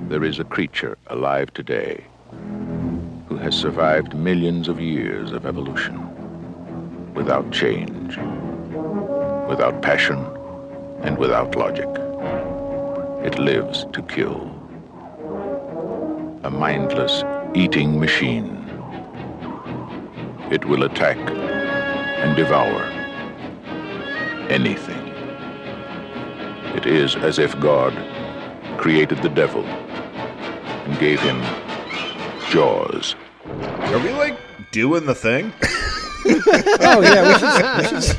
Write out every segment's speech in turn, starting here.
There is a creature alive today who has survived millions of years of evolution without change, without passion, and without logic. It lives to kill. A mindless eating machine. It will attack and devour anything. It is as if God created the devil and gave him jaws. Are we like doing the thing? Oh yeah, we should.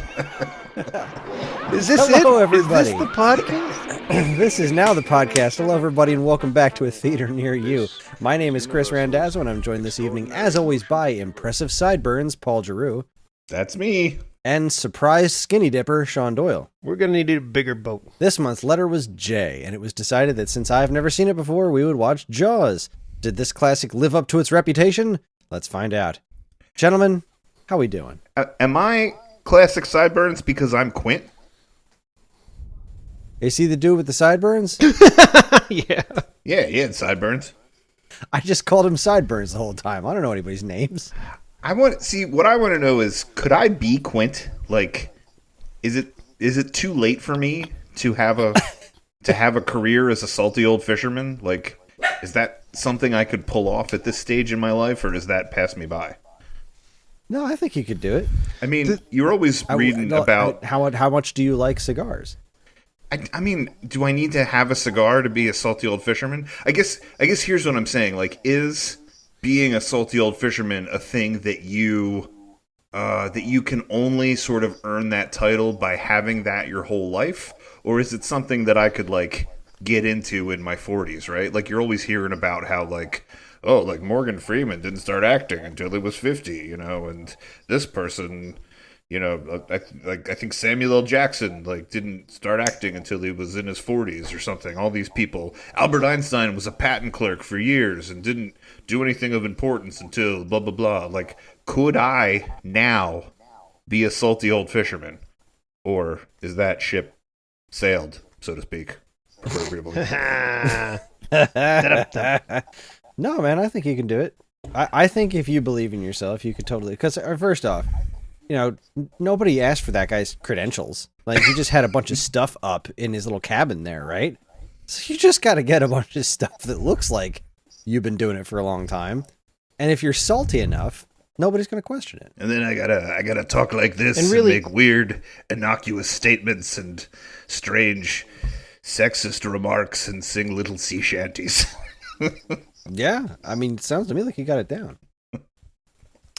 Is this Hello, it? everybody. Is this the podcast? This is now the podcast. Hello, everybody, and welcome back to a theater near you. My name is Kris Randazzo, and I'm joined this evening, as always, by impressive sideburns, Paul Giroux. That's me. And surprise skinny dipper, Sean Doyle. We're going to need a bigger boat. This month's letter was J, and it was decided that since I've never seen it before, we would watch Jaws. Did this classic live up to its reputation? Let's find out. Gentlemen, how we doing? Am I classic sideburns because I'm Quint? You see the dude with the sideburns? Yeah. Yeah, he had sideburns. I just called him sideburns the whole time. I don't know anybody's names. What I want to know is, could I be Quint? Like, is it too late for me to have a career as a salty old fisherman? Like, is that something I could pull off at this stage in my life, or does that pass me by? No, I think you could do it. I mean, you're always reading about how much do you like cigars? I mean, do I need to have a cigar to be a salty old fisherman? I guess here's what I'm saying. Like, is being a salty old fisherman a thing that you can only sort of earn that title by having that your whole life? Or is it something that I could, like, get into in my 40s, right? Like, you're always hearing about how, like, oh, like, Morgan Freeman didn't start acting until he was 50, you know, and this person... You know, I think Samuel L. Jackson, like, didn't start acting until he was in his 40s or something. All these people. Albert Einstein was a patent clerk for years and didn't do anything of importance until blah, blah, blah. Like, could I now be a salty old fisherman? Or is that ship sailed, so to speak? No, man, I think you can do it. I think if you believe in yourself, you could totally... Because, first off... You know, nobody asked for that guy's credentials. Like, he just had a bunch of stuff up in his little cabin there, right? So you just got to get a bunch of stuff that looks like you've been doing it for a long time. And if you're salty enough, nobody's going to question it. And then I gotta talk like this and really, make weird, innocuous statements and strange, sexist remarks and sing little sea shanties. Yeah, I mean, it sounds to me like you got it down.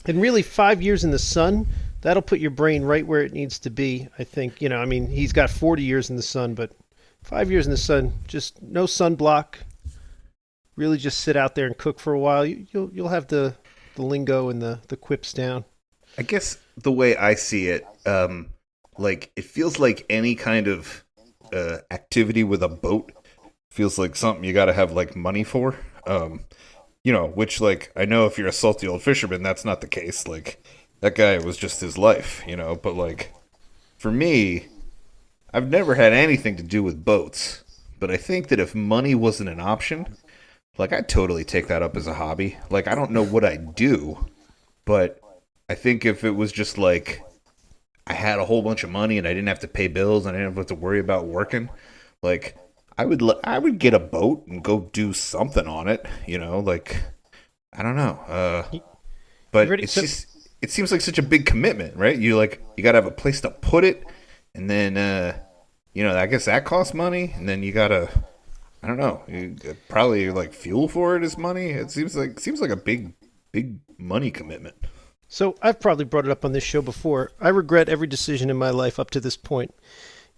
and really, 5 years in the sun, that'll put your brain right where it needs to be, I think. You know, I mean, he's got 40 years in the sun, but 5 years in the sun, just no sunblock. Really just sit out there and cook for a while. You'll have the lingo and the quips down. I guess the way I see it, like, it feels like any kind of activity with a boat feels like something you got to have, like, money for. You know, which, like, I know if you're a salty old fisherman, that's not the case. Like, that guy was just his life, you know. But, like, for me, I've never had anything to do with boats. But I think that if money wasn't an option, like, I'd totally take that up as a hobby. Like, I don't know what I'd do, but I think if it was just, like, I had a whole bunch of money and I didn't have to pay bills and I didn't have to worry about working, like... I would get a boat and go do something on it, you know, like, I don't know. But it seems like such a big commitment, right? You got to have a place to put it. And then, you know, I guess that costs money. And then you got to, I don't know, probably like fuel for it is money. It seems like a big money commitment. So I've probably brought it up on this show before. I regret every decision in my life up to this point,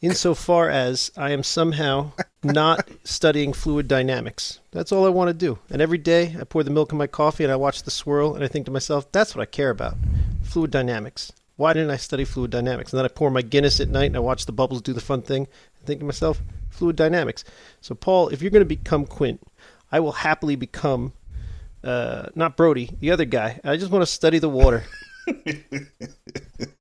insofar as I am somehow not studying fluid dynamics. That's all I want to do. And every day I pour the milk in my coffee and I watch the swirl and I think to myself, that's what I care about. Fluid dynamics. Why didn't I study fluid dynamics? And then I pour my Guinness at night and I watch the bubbles do the fun thing and think to myself, fluid dynamics. So Paul, if you're going to become Quint, I will happily become, not Brody, the other guy. I just want to study the water.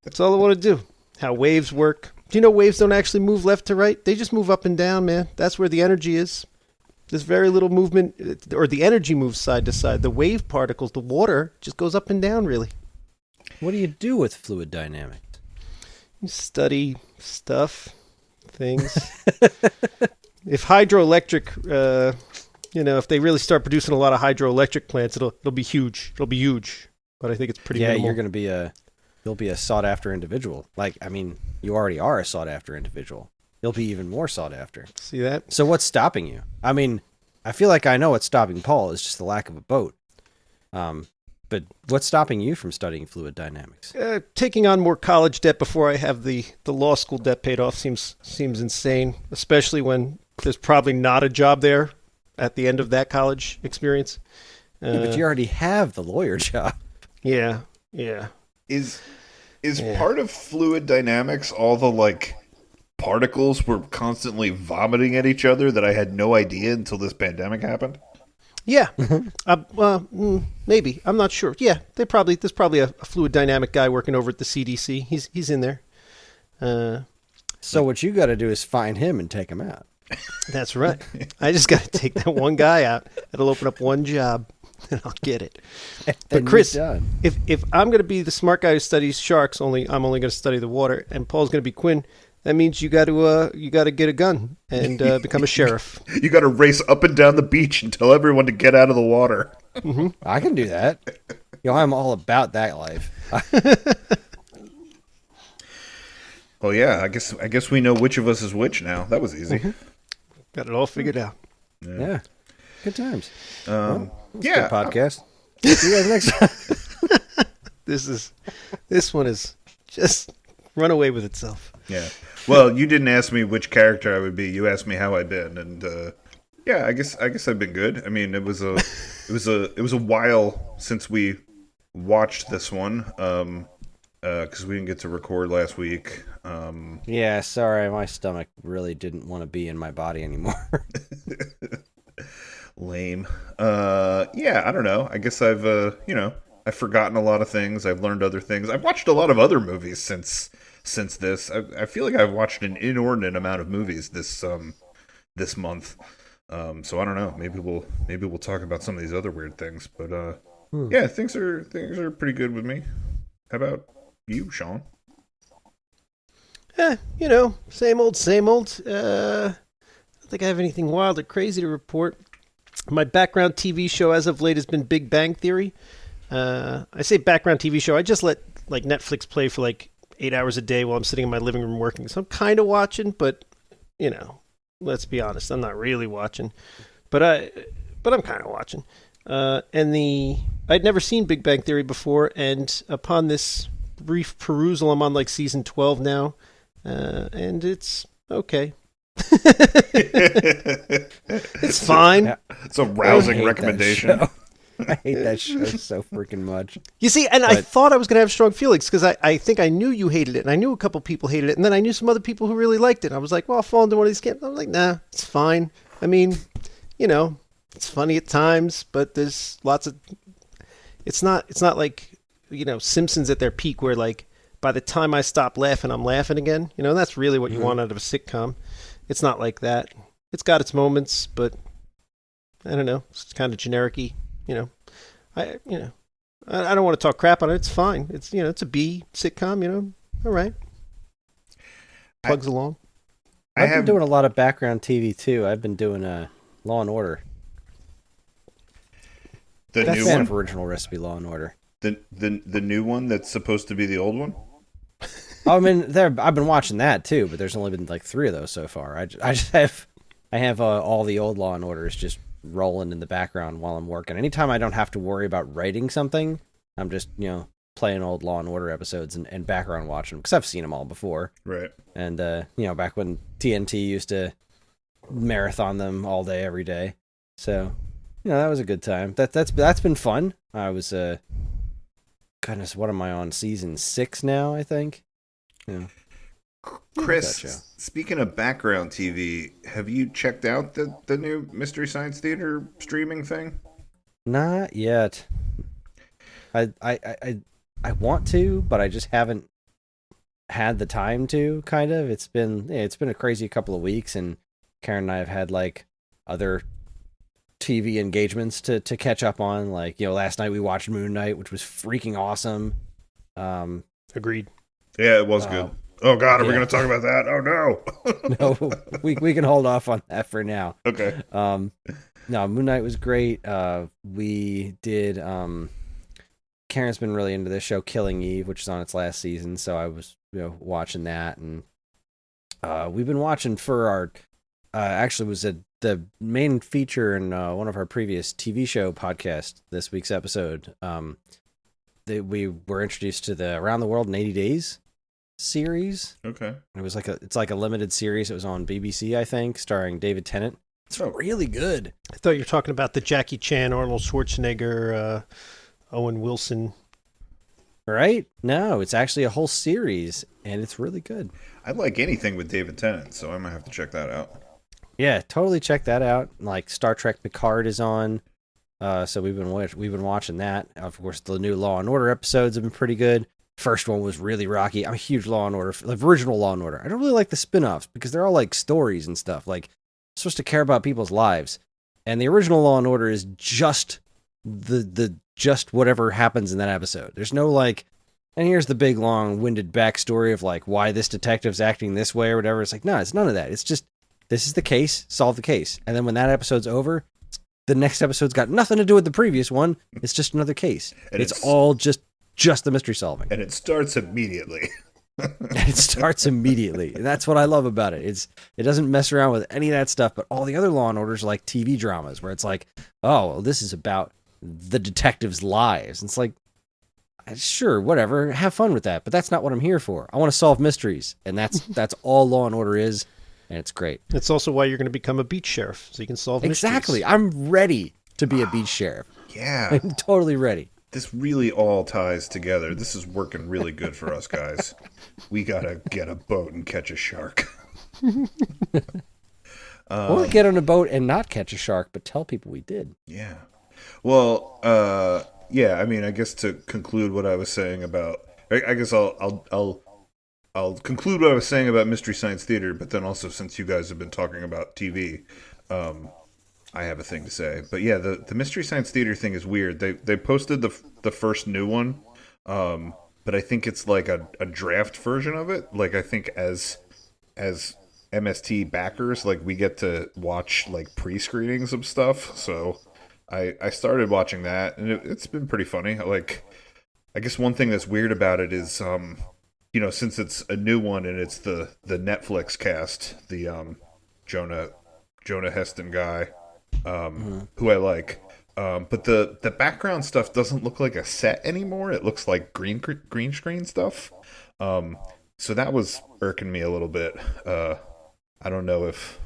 That's all I want to do. How waves work. Do you know waves don't actually move left to right? They just move up and down, man. That's where the energy is. There's very little movement, or the energy moves side to side. The wave particles, the water, just goes up and down, really. What do you do with fluid dynamics? You study stuff, things. If hydroelectric, if they really start producing a lot of hydroelectric plants, it'll be huge. It'll be huge. But I think it's pretty minimal. You're going to you'll be a sought after individual. You already are a sought after individual. You'll be even more sought after. See that? So what's stopping you? I feel like I know what's stopping Paul is just the lack of a boat. But what's stopping you from studying fluid dynamics? Taking on more college debt before I have the law school debt paid off seems insane, especially when there's probably not a job there at the end of that college experience. But you already have the lawyer job. Yeah. Is part of fluid dynamics all the particles were constantly vomiting at each other that I had no idea until this pandemic happened? Yeah. Maybe. I'm not sure. Yeah, there's probably a fluid dynamic guy working over at the CDC. He's in there. So what you got to do is find him and take him out. That's right. I just got to take that one guy out. That'll open up one job, and I'll get it. But Kris, if I'm going to be the smart guy who studies sharks, I'm only going to study the water, and Paul's going to be Quinn. That means you got to get a gun and become a sheriff. You got to race up and down the beach and tell everyone to get out of the water. Mm-hmm. I can do that. I'm all about that life. Well, yeah, I guess we know which of us is which now. That was easy. Mm-hmm. Got it all figured out. Yeah. Good times. Yeah. Good podcast. See you guys next time. This one is just run away with itself. Yeah. Well, you didn't ask me which character I would be. You asked me how I'd been, and yeah, I guess I've been good. I mean, it was a while since we watched this one, because we didn't get to record last week. Yeah, sorry, my stomach really didn't want to be in my body anymore. Lame. Yeah, I don't know. I guess I've I've forgotten a lot of things. I've learned other things. I've watched a lot of other movies since this. I feel like I've watched an inordinate amount of movies this month. So I don't know. Maybe we'll talk about some of these other weird things. But yeah, things are pretty good with me. How about you, Sean? Same old. I don't think I have anything wild or crazy to report. My background TV show as of late has been Big Bang Theory. I say background TV show. I just let Netflix play for 8 hours a day while I'm sitting in my living room working. So I'm kind of watching, but let's be honest, I'm not really watching. But I'm kind of watching. I'd never seen Big Bang Theory before, and upon this brief perusal, I'm on season 12 now, and it's okay. It's fine. It's a rousing recommendation. I hate that show so freaking much. You see, and I thought I was going to have strong feelings because I think I knew you hated it, and I knew a couple people hated it, and then I knew some other people who really liked it. I was like, well, I'll fall into one of these camps. I was like, nah, it's fine. I mean, it's funny at times, but there's lots of... It's not like, Simpsons at their peak where, by the time I stop laughing, I'm laughing again. That's really what you want out of a sitcom. It's not like that. It's got its moments, but I don't know. It's kind of generic-y. I don't want to talk crap on it. It's fine. It's it's a B sitcom. All right. Plugs along. I've been doing a lot of background TV too. I've been doing Law and Order. The That's new fan one, of Original Recipe Law and Order. the new one that's supposed to be the old one. Oh, I've been watching that too, but there's only been 3 of those so far. I have all the old Law and Orders just rolling in the background while I'm working. Anytime I don't have to worry about writing something, I'm just playing old Law and Order episodes and background watching them because I've seen them all before. Right. And back when TNT used to marathon them all day every day, so that was a good time. That's been fun. I was goodness, what am I on, season 6 now? I think. Kris, speaking of background TV, have you checked out the new Mystery Science Theater streaming thing? Not yet. I want to, but I just haven't had the time to. Kind of. It's been a crazy couple of weeks, and Karen and I have had other TV engagements to catch up on. Like, last night we watched Moon Knight, which was freaking awesome. Agreed. Yeah, it was good. Oh God, are we yeah. going to talk about that? Oh no. No, we can hold off on that for now. Okay. No, Moon Knight was great. We did. Karen's been really into this show, Killing Eve, which is on its last season. So I was, watching that, and we've been watching for our. Actually, was the main feature in one of our previous TV show podcasts. This week's episode, we were introduced to the Around the World in 80 Days series. Okay. It was it's like a limited series. It was on BBC, I think, starring David Tennant. It's really good. I thought you were talking about the Jackie Chan, Arnold Schwarzenegger, Owen Wilson. Right? No, it's actually a whole series, and it's really good. I like anything with David Tennant, so I might have to check that out. Yeah, totally check that out. Like Star Trek Picard is on, so we've been watching that. Of course, the new Law and Order episodes have been pretty good. First one was really rocky. I'm a huge Law and Order, the original Law and Order. I don't really like the spin-offs because they're all like stories and stuff. Like, I'm supposed to care about people's lives, and the original Law and Order is just just whatever happens in that episode. There's no like, and here's the big long-winded backstory of like why this detective's acting this way or whatever. It's like, no, it's none of that. It's just, this is the case, solve the case. And then when that episode's over, the next episode's got nothing to do with the previous one. It's just another case. And it's all just the mystery solving. And it starts immediately. It starts immediately. And that's what I love about it. It doesn't mess around with any of that stuff, but all the other Law and Orders are like TV dramas where it's like, oh, well, this is about the detectives' lives. And it's like, sure, whatever, have fun with that, but that's not what I'm here for. I want to solve mysteries, and that's all Law and Order is, and it's great. It's also why you're going to become a beat sheriff, so you can solve mysteries. Exactly. I'm ready to be a beat sheriff. Yeah. I'm totally ready. This really all ties together. This is working really good for us, guys. We got to get a boat and catch a shark. Or get on a boat and not catch a shark, but tell people we did. Yeah. Well, yeah, I mean, I guess to conclude what I was saying about, I guess I'll conclude what I was saying about Mystery Science Theater, but then also since you guys have been talking about TV, I have a thing to say. But yeah, the Mystery Science Theater thing is weird. They posted the first new one, but I think it's like a draft version of it. Like, I think as MST backers, like, we get to watch like pre-screenings of stuff, so I started watching that, and it's been pretty funny. Like, I guess one thing that's weird about it is, since it's a new one and it's the Netflix cast, the Jonah Heston guy, who I like, but the background stuff doesn't look like a set anymore. It looks like green screen stuff. So that was irking me a little bit. I don't know if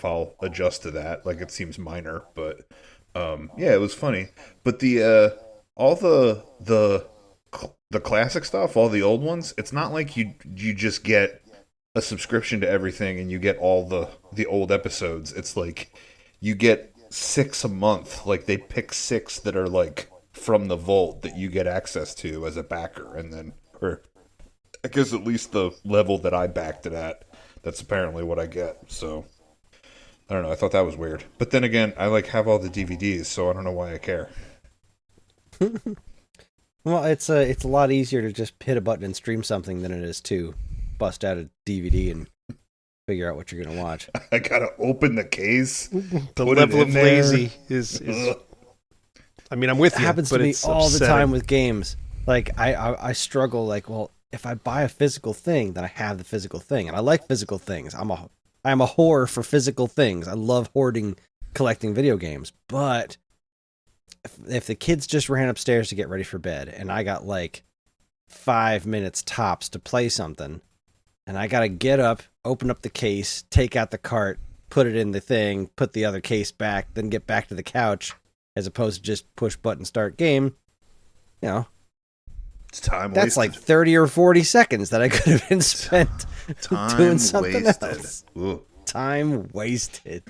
I'll adjust to that. Like, it seems minor, but. Yeah, it was funny, but all the classic stuff, all the old ones, it's not like you just get a subscription to everything and you get all the old episodes. It's like you get 6 a month. Like, they pick 6 that are like from the vault that you get access to as a backer, and then, or I guess at least the level that I backed it at, that's apparently what I get. So I don't know. I thought that was weird. But then again, I like have all the DVDs, so I don't know why I care. Well, it's a lot easier to just hit a button and stream something than it is to bust out a DVD and figure out what you're going to watch. I got to open the case. The level of lazy is I mean, I'm with you. It happens but to me it's all upsetting. the time with games. Like, I struggle, like, well, if I buy a physical thing, then I have the physical thing. And I like physical things. I'm a whore for physical things. I love hoarding, collecting video games. But if the kids just ran upstairs to get ready for bed, and I got like 5 minutes tops to play something, and I got to get up, open up the case, take out the cart, put it in the thing, put the other case back, then get back to the couch, as opposed to just push button start game, it's time that's wasted. like 30 or 40 seconds that I could have been spent doing something else. Ooh. Time wasted.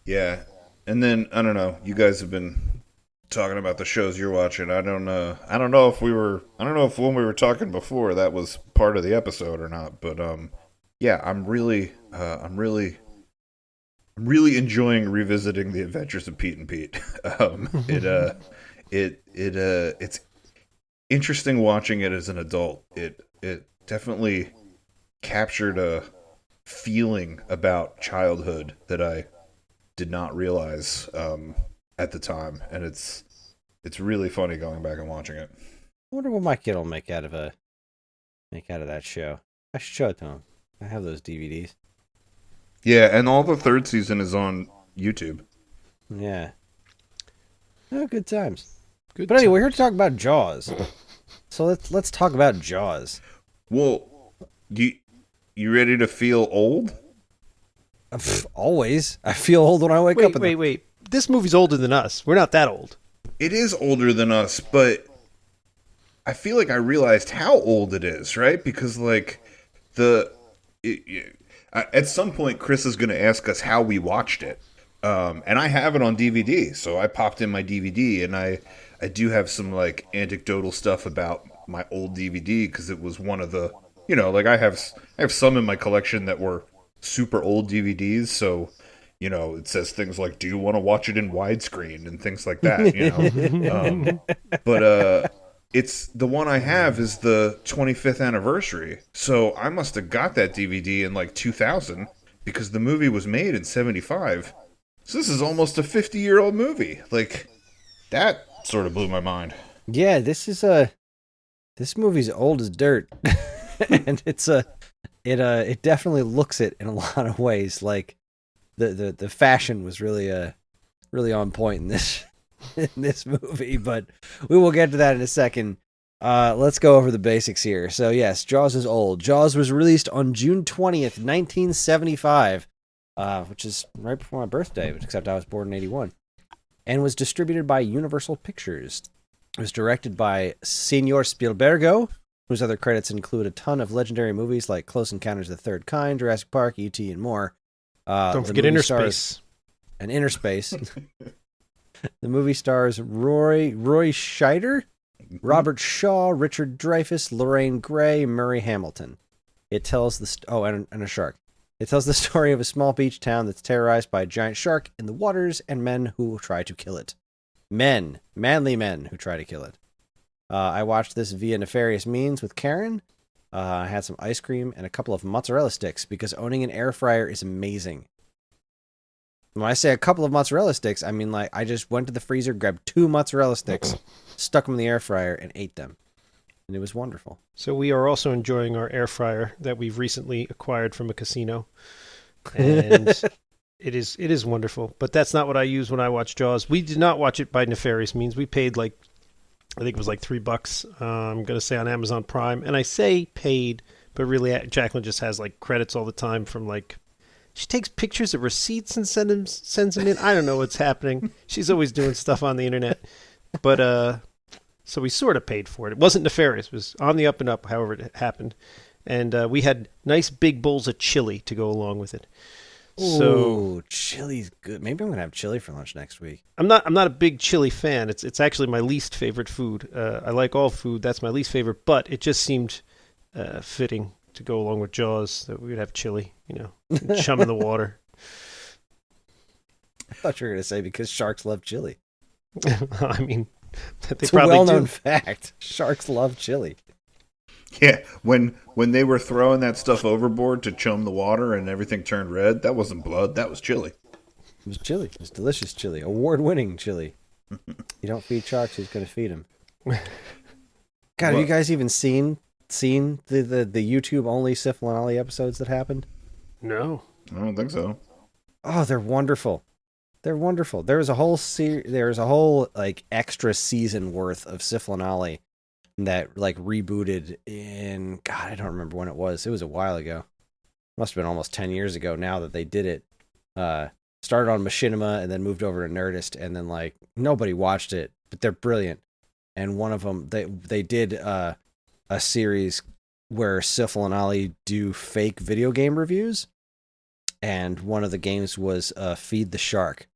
Yeah. And then, I don't know, you guys have been talking about the shows you're watching. I don't know if when we were talking before that was part of the episode or not, but yeah, I'm really I'm really enjoying revisiting the Adventures of Pete and Pete. It's interesting watching it as an adult. It definitely captured a feeling about childhood that I did not realize at the time, and it's really funny going back and watching it. I wonder what my kid will make out of that show. I should show it to him. I have those DVDs. Yeah, and all the third season is on YouTube. Yeah. Oh, good times. But anyway, we're here to talk about Jaws. So let's talk about Jaws. Well, you ready to feel old? Always. I feel old when I wake up. Wait. This movie's older than us. We're not that old. It is older than us, but I feel like I realized how old it is, right? Because like at some point, Kris is going to ask us how we watched it, and I have it on DVD. So I popped in my DVD, and I do have some like anecdotal stuff about my old DVD because it was one of the, like I have some in my collection that were super old DVDs. So, it says things like, "Do you want to watch it in widescreen?" and things like that. But it's the one I have is the 25th anniversary. So I must have got that DVD in like 2000 because the movie was made in 75. So this is almost a 50-year-old movie. Like, that sort of blew my mind. Yeah, this movie's old as dirt. And it definitely looks it in a lot of ways. Like the fashion was really on point in this movie, but we will get to that in a second. Let's go over the basics here. So yes, Jaws is old. Jaws was released on June 20th, 1975, which is right before my birthday, except I was born in 81, and was distributed by Universal Pictures. It was directed by Senor Spielbergo, whose other credits include a ton of legendary movies like Close Encounters of the Third Kind, Jurassic Park, E.T., and more. Don't forget Inner Space. And Inner Space. The movie stars Roy Scheider, Robert Shaw, Richard Dreyfuss, Lorraine Gray, Murray Hamilton. It tells and a shark. It tells the story of a small beach town that's terrorized by a giant shark in the waters and men who try to kill it. Manly men who try to kill it. I watched this via nefarious means with Karen. I had some ice cream and a couple of mozzarella sticks because owning an air fryer is amazing. When I say a couple of mozzarella sticks, I mean like I just went to the freezer, grabbed 2 mozzarella sticks, stuck them in the air fryer, and ate them. And it was wonderful. So we are also enjoying our air fryer that we've recently acquired from a casino. And it is wonderful. But that's not what I use when I watch Jaws. We did not watch it by nefarious means. We paid I think it was like $3. I'm going to say on Amazon Prime. And I say paid, but really Jacqueline just has like credits all the time from she takes pictures of receipts and sends them in. I don't know what's happening. She's always doing stuff on the internet. But so we sort of paid for it. It wasn't nefarious. It was on the up and up, however it happened. And we had nice big bowls of chili to go along with it. So chili's good. Maybe I'm gonna have chili for lunch next week. I'm not a big chili fan. It's actually my least favorite food. I like all food. That's my least favorite. But it just seemed fitting to go along with Jaws that we would have chili, and chum in the water. I thought you were gonna say because sharks love chili. I mean, it's a well-known fact. Sharks love chili. Yeah, when they were throwing that stuff overboard to chum the water and everything turned red, that wasn't blood, that was chili. It was chili. It was delicious chili. Award-winning chili. You don't feed sharks, who's going to feed them? God, have you guys even seen the YouTube-only Syphilin episodes that happened? No. I don't think so. Oh, they're wonderful. They're wonderful. There's a whole extra season worth of Syphilin that rebooted in, God, I don't remember when it was. It was a while ago. Must have been almost 10 years ago now that they did it. Started on Machinima and then moved over to Nerdist, and then nobody watched it, but they're brilliant. And one of them, they did a series where Syphil and Ollie do fake video game reviews, and one of the games was Feed the Shark.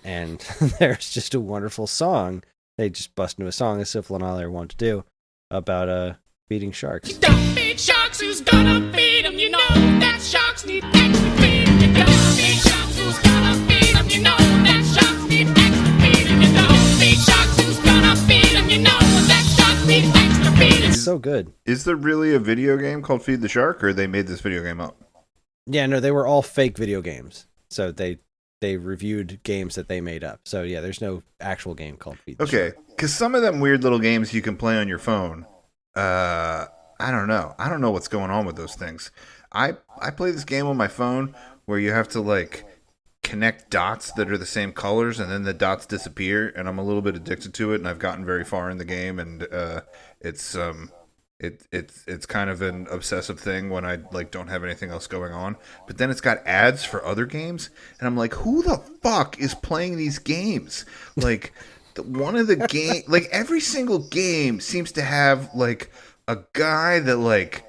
And there's just a wonderful song. They just bust into a song as Syphil and Ollie want to do about feeding sharks. You don't feed sharks, who's gonna feed them? You know that sharks need extra feed. You don't feed sharks, so good. Is there really a video game called Feed the Shark, or they made this video game up? Yeah, no, they were all fake video games. So they reviewed games that they made up. So yeah, there's no actual game called Feed the Shark. Okay, because some of them weird little games you can play on your phone, I don't know. I don't know what's going on with those things. I play this game on my phone where you have to like connect dots that are the same colors, and then the dots disappear, and I'm a little bit addicted to it, and I've gotten very far in the game, and it's kind of an obsessive thing when I like don't have anything else going on. But then it's got ads for other games, and I'm like, who the fuck is playing these games? Like one of the game, like every single game seems to have like a guy that like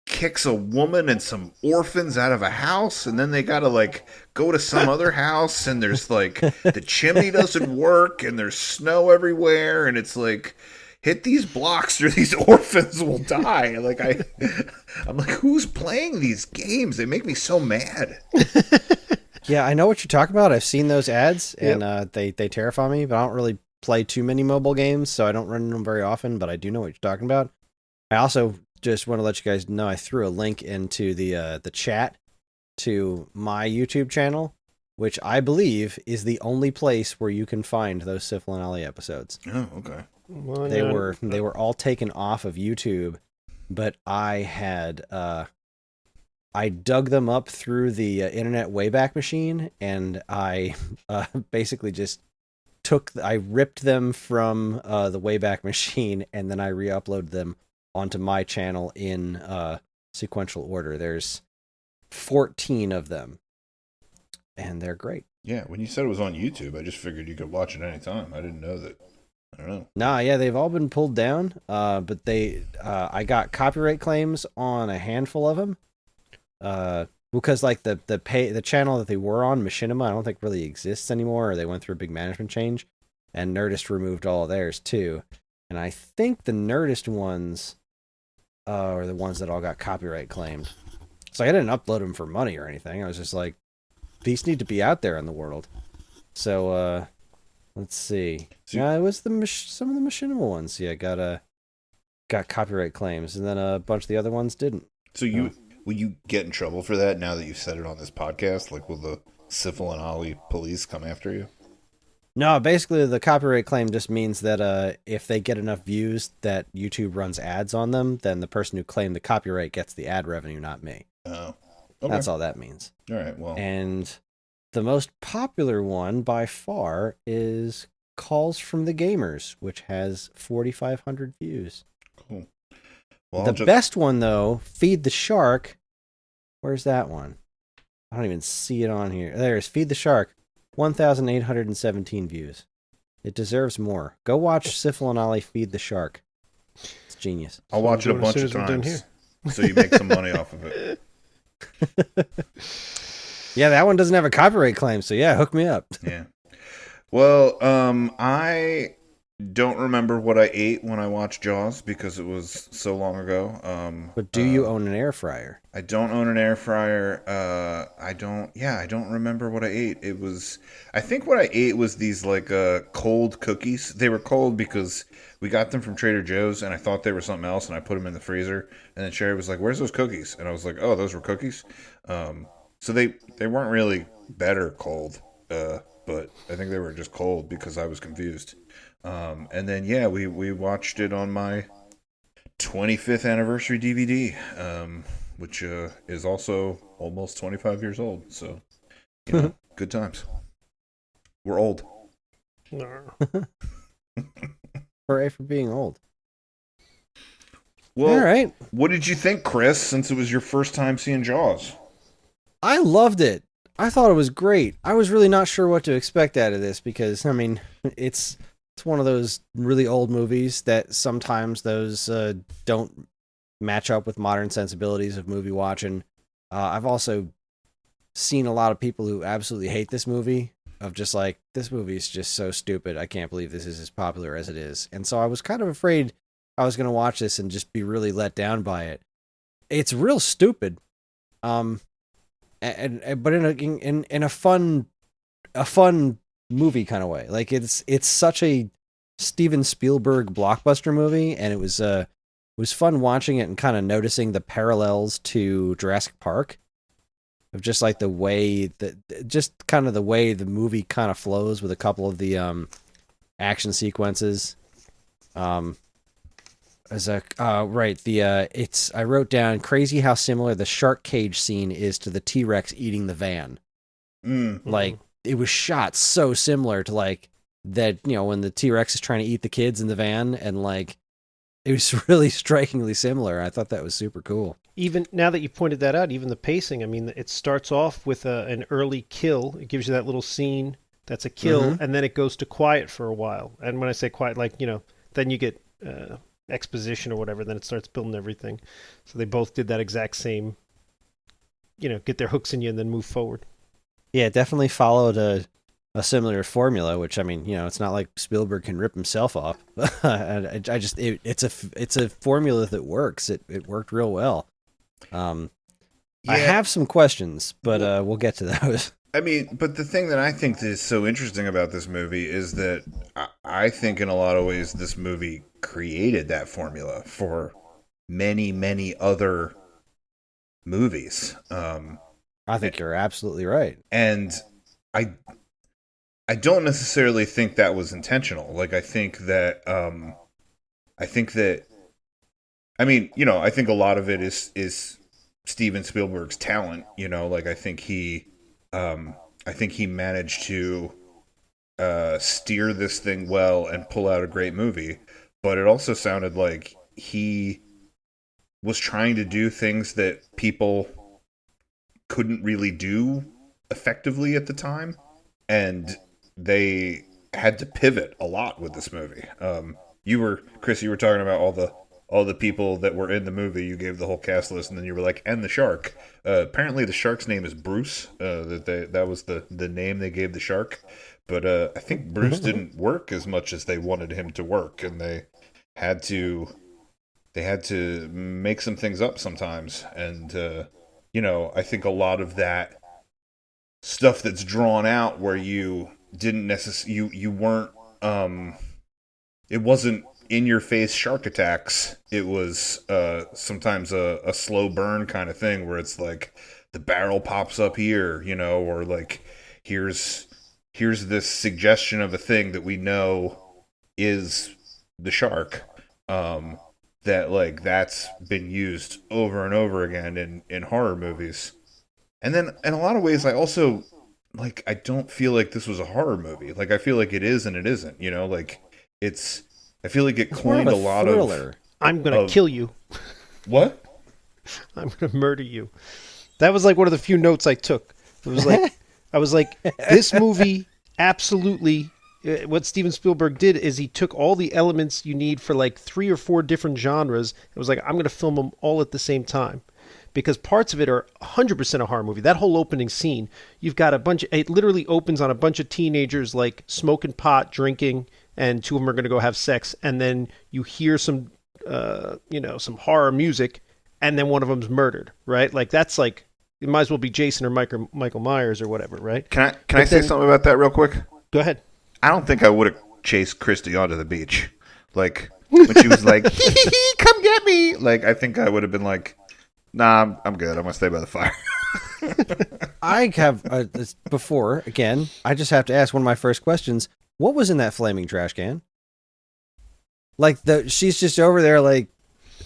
kicks a woman and some orphans out of a house, and then they gotta like go to some other house, and there's like the chimney doesn't work, and there's snow everywhere, and it's like hit these blocks or these orphans will die. Like I'm like, who's playing these games? They make me so mad. Yeah, I know what you're talking about. I've seen those ads, and they terrify me. But I don't really play too many mobile games, so I don't run them very often. But I do know what you're talking about. I also just want to let you guys know I threw a link into the chat to my YouTube channel, which I believe is the only place where you can find those Syphil and Ali episodes. Oh, okay. Well, They were all taken off of YouTube, but I had I dug them up through the Internet Wayback Machine, and I basically just I ripped them from the Wayback Machine, and then I re-uploaded them onto my channel in sequential order. There's 14 of them, and they're great. Yeah, when you said it was on YouTube, I just figured you could watch it anytime. I didn't know that. I don't know. Nah, yeah, they've all been pulled down, but I got copyright claims on a handful of them, because like the channel that they were on, Machinima, I don't think really exists anymore, or they went through a big management change, and Nerdist removed all of theirs too, and I think the Nerdist ones are the ones that all got copyright claimed. So I didn't upload them for money or anything. I was just like, these need to be out there in the world. So let's see. Yeah, it was some of the Machinima ones. Yeah, got copyright claims, and then a bunch of the other ones didn't. So will you get in trouble for that now that you've said it on this podcast? Like, will the Syphil and Ali police come after you? No, basically the copyright claim just means that if they get enough views that YouTube runs ads on them, then the person who claimed the copyright gets the ad revenue, not me. Oh, okay. That's all that means. All right, well. And the most popular one by far is Calls from the Gamers, which has 4,500 views. Cool. Well, the best one, though, Feed the Shark. Where's that one? I don't even see it on here. There's Feed the Shark, 1,817 views. It deserves more. Go watch Syphil and Ali Feed the Shark. It's genius. I'll watch it a bunch of times so you make some money off of it. Yeah, that one doesn't have a copyright claim, so yeah, hook me up. Yeah. Well, I don't remember what I ate when I watched Jaws because it was so long ago. But do you own an air fryer? I don't own an air fryer. I don't remember what I ate. I think what I ate was these like cold cookies. They were cold because we got them from Trader Joe's, and I thought they were something else, and I put them in the freezer. And then Sherry was like, "Where's those cookies?" And I was like, "Oh, those were cookies." So they weren't really better cold, but I think they were just cold because I was confused. And then yeah, we watched it on my 25th anniversary DVD, which is also almost 25 years old. So, good times. We're old. Hooray for being old. Well, all right. What did you think, Kris, since it was your first time seeing Jaws? I loved it. I thought it was great. I was really not sure what to expect out of this because, I mean, it's one of those really old movies that sometimes those don't match up with modern sensibilities of movie watching. I've also seen a lot of people who absolutely hate this movie, of just like, this movie is just so stupid. I can't believe this is as popular as it is. And so I was kind of afraid I was going to watch this and just be really let down by it. It's real stupid. But in a fun movie kind of way. Like it's such a Steven Spielberg blockbuster movie, and it was was fun watching it and kind of noticing the parallels to Jurassic Park, of just like the way that, just kind of the way the movie kind of flows with a couple of the action sequences. As a right, it's, I wrote down, crazy how similar the shark cage scene is to the T-Rex eating the van. Like, it was shot so similar to like that, you know, when the T-Rex is trying to eat the kids in the van, and like it was really strikingly similar. I thought that was super cool. Even now that you pointed that out, even the pacing, I mean, it starts off with an early kill. It gives you that little scene that's a kill, and then it goes to quiet for a while. And when I say quiet, like, you know, then you get exposition or whatever, then it starts building everything. So they both did that exact same, you know, get their hooks in you and then move forward. Yeah, it definitely followed a similar formula, which, I mean, you know, it's not like Spielberg can rip himself off. And it's a formula that works. It worked real well. I have some questions, but we'll get to those. I mean, but the thing that I think that is so interesting about this movie is that I think in a lot of ways this movie created that formula for many, many other movies. I think you're absolutely right. And I don't necessarily think that was intentional. Like, I think that I mean, you know, I think a lot of it is Steven Spielberg's talent, you know, like I think he managed to steer this thing well and pull out a great movie, but it also sounded like he was trying to do things that people couldn't really do effectively at the time, and they had to pivot a lot with this movie. Kris, you were talking about all the people that were in the movie. You gave the whole cast list, and then you were like, and the shark. Apparently the shark's name is Bruce. That was the name they gave the shark. But I think Bruce didn't work as much as they wanted him to work, and they had to make some things up sometimes. And you know, I think a lot of that stuff that's drawn out where you didn't necessarily, you weren't, it wasn't in your face shark attacks. It was sometimes a slow burn kind of thing where it's like the barrel pops up here, you know, or like here's this suggestion of a thing that we know is the shark. That like that's been used over and over again in horror movies. And then in a lot of ways I also like, I don't feel like this was a horror movie. Like, I feel like it is and it isn't, you know, like I feel like it coined a lot thriller. of I'm going to kill you. What? I'm going to murder you. That was like one of the few notes I took. It was like, I was like, this movie absolutely, what Steven Spielberg did is he took all the elements you need for like 3 or 4 different genres. It was like, I'm going to film them all at the same time. Because parts of it are 100% a horror movie. That whole opening scene, you've got it literally opens on a bunch of teenagers like smoking pot, drinking, and 2 of them are going to go have sex. And then you hear some, some horror music, and then one of them's murdered, right? Like, that's like, it might as well be Jason or Michael Myers or whatever, right? Can I say something about that real quick? Go ahead. I don't think I would have chased Christy onto the beach. Like, when she was like, come get me. Like, I think I would have been like, nah, I'm good. I'm going to stay by the fire. I have, before, again, I just have to ask one of my first questions. What was in that flaming trash can? Like, she's just over there like,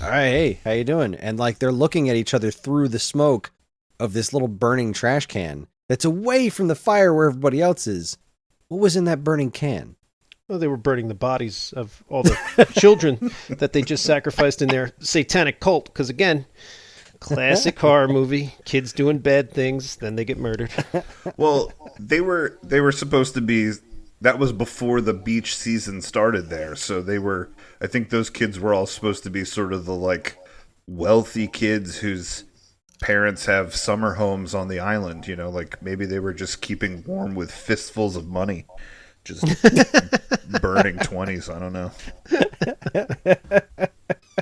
all right, hey, how you doing? And like, they're looking at each other through the smoke of this little burning trash can that's away from the fire where everybody else is. What was in that burning can? Well, they were burning the bodies of all the children that they just sacrificed in their satanic cult. Because again, classic horror movie, kids doing bad things, then they get murdered. Well, they were supposed to be, that was before the beach season started there. So I think those kids were all supposed to be sort of the like wealthy kids whose parents have summer homes on the island, you know, like maybe they were just keeping warm with fistfuls of money, just burning 20s. I don't know.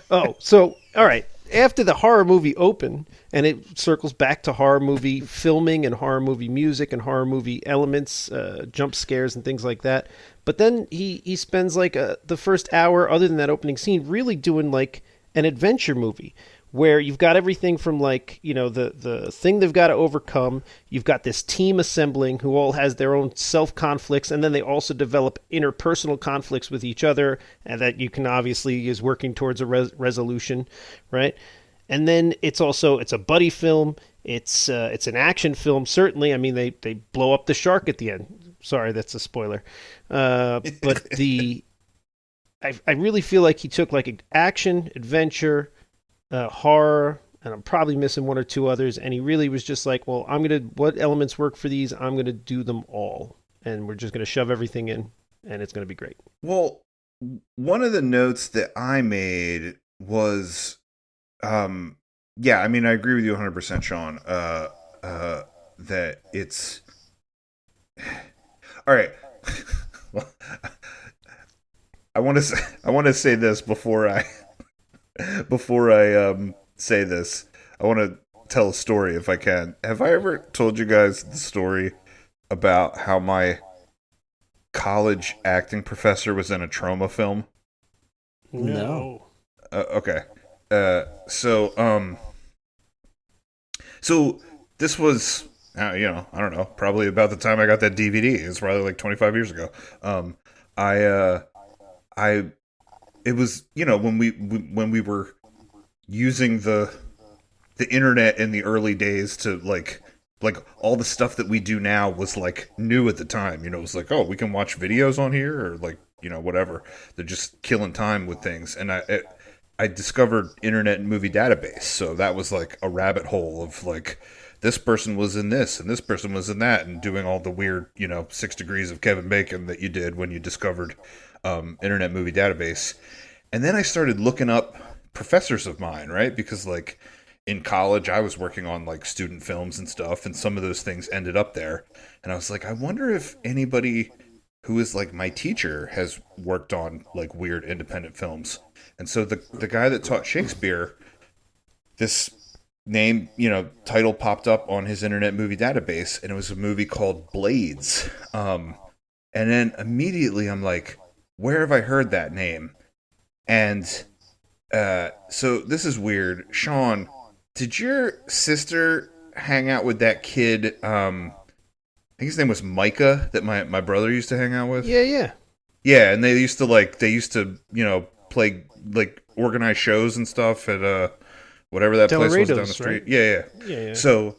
Oh, so, all right. After the horror movie open, and it circles back to horror movie filming and horror movie music and horror movie elements, jump scares and things like that. But then he spends like the first hour, other than that opening scene, really doing like an adventure movie where you've got everything from like, the thing they've got to overcome. You've got this team assembling who all has their own self conflicts, and then they also develop interpersonal conflicts with each other, and that you can obviously is working towards a resolution, right? And then it's a buddy film. It's an action film, certainly. I mean, they blow up the shark at the end. Sorry, that's a spoiler. But I really feel like he took like action, adventure, horror, and I'm probably missing one or two others. And he really was just like, well, what elements work for these? I'm gonna do them all, and we're just gonna shove everything in, and it's gonna be great. Well, one of the notes that I made was, yeah, I mean, I agree with you 100%, Sean. That it's all right. Well, I want to say this before I say this. I want to tell a story if I can. Have I ever told you guys the story about how my college acting professor was in a trauma film? No. Okay. So this was, I don't know, probably about the time I got that DVD. It's probably like 25 years ago. It was, when we were using the internet in the early days to like all the stuff that we do now was like new at the time. It was like, oh, we can watch videos on here, or like, whatever. They're just killing time with things. And I discovered Internet Movie Database, so that was like a rabbit hole of like, this person was in this and this person was in that, and doing all the weird, 6 degrees of Kevin Bacon that you did when you discovered Internet Movie Database. And then I started looking up professors of mine, right? Because like in college, I was working on like student films and stuff, and some of those things ended up there. And I was like, I wonder if anybody who is like my teacher has worked on like weird independent films. And so the guy that taught Shakespeare, this name, title popped up on his Internet Movie Database, and it was a movie called Blades. And then immediately I'm like, where have I heard that name? And so this is weird. Sean, did your sister hang out with that kid? I think his name was Micah, that my brother used to hang out with. Yeah. Yeah, and they used to play like organized shows and stuff at whatever that place was down the street. Right? Yeah. So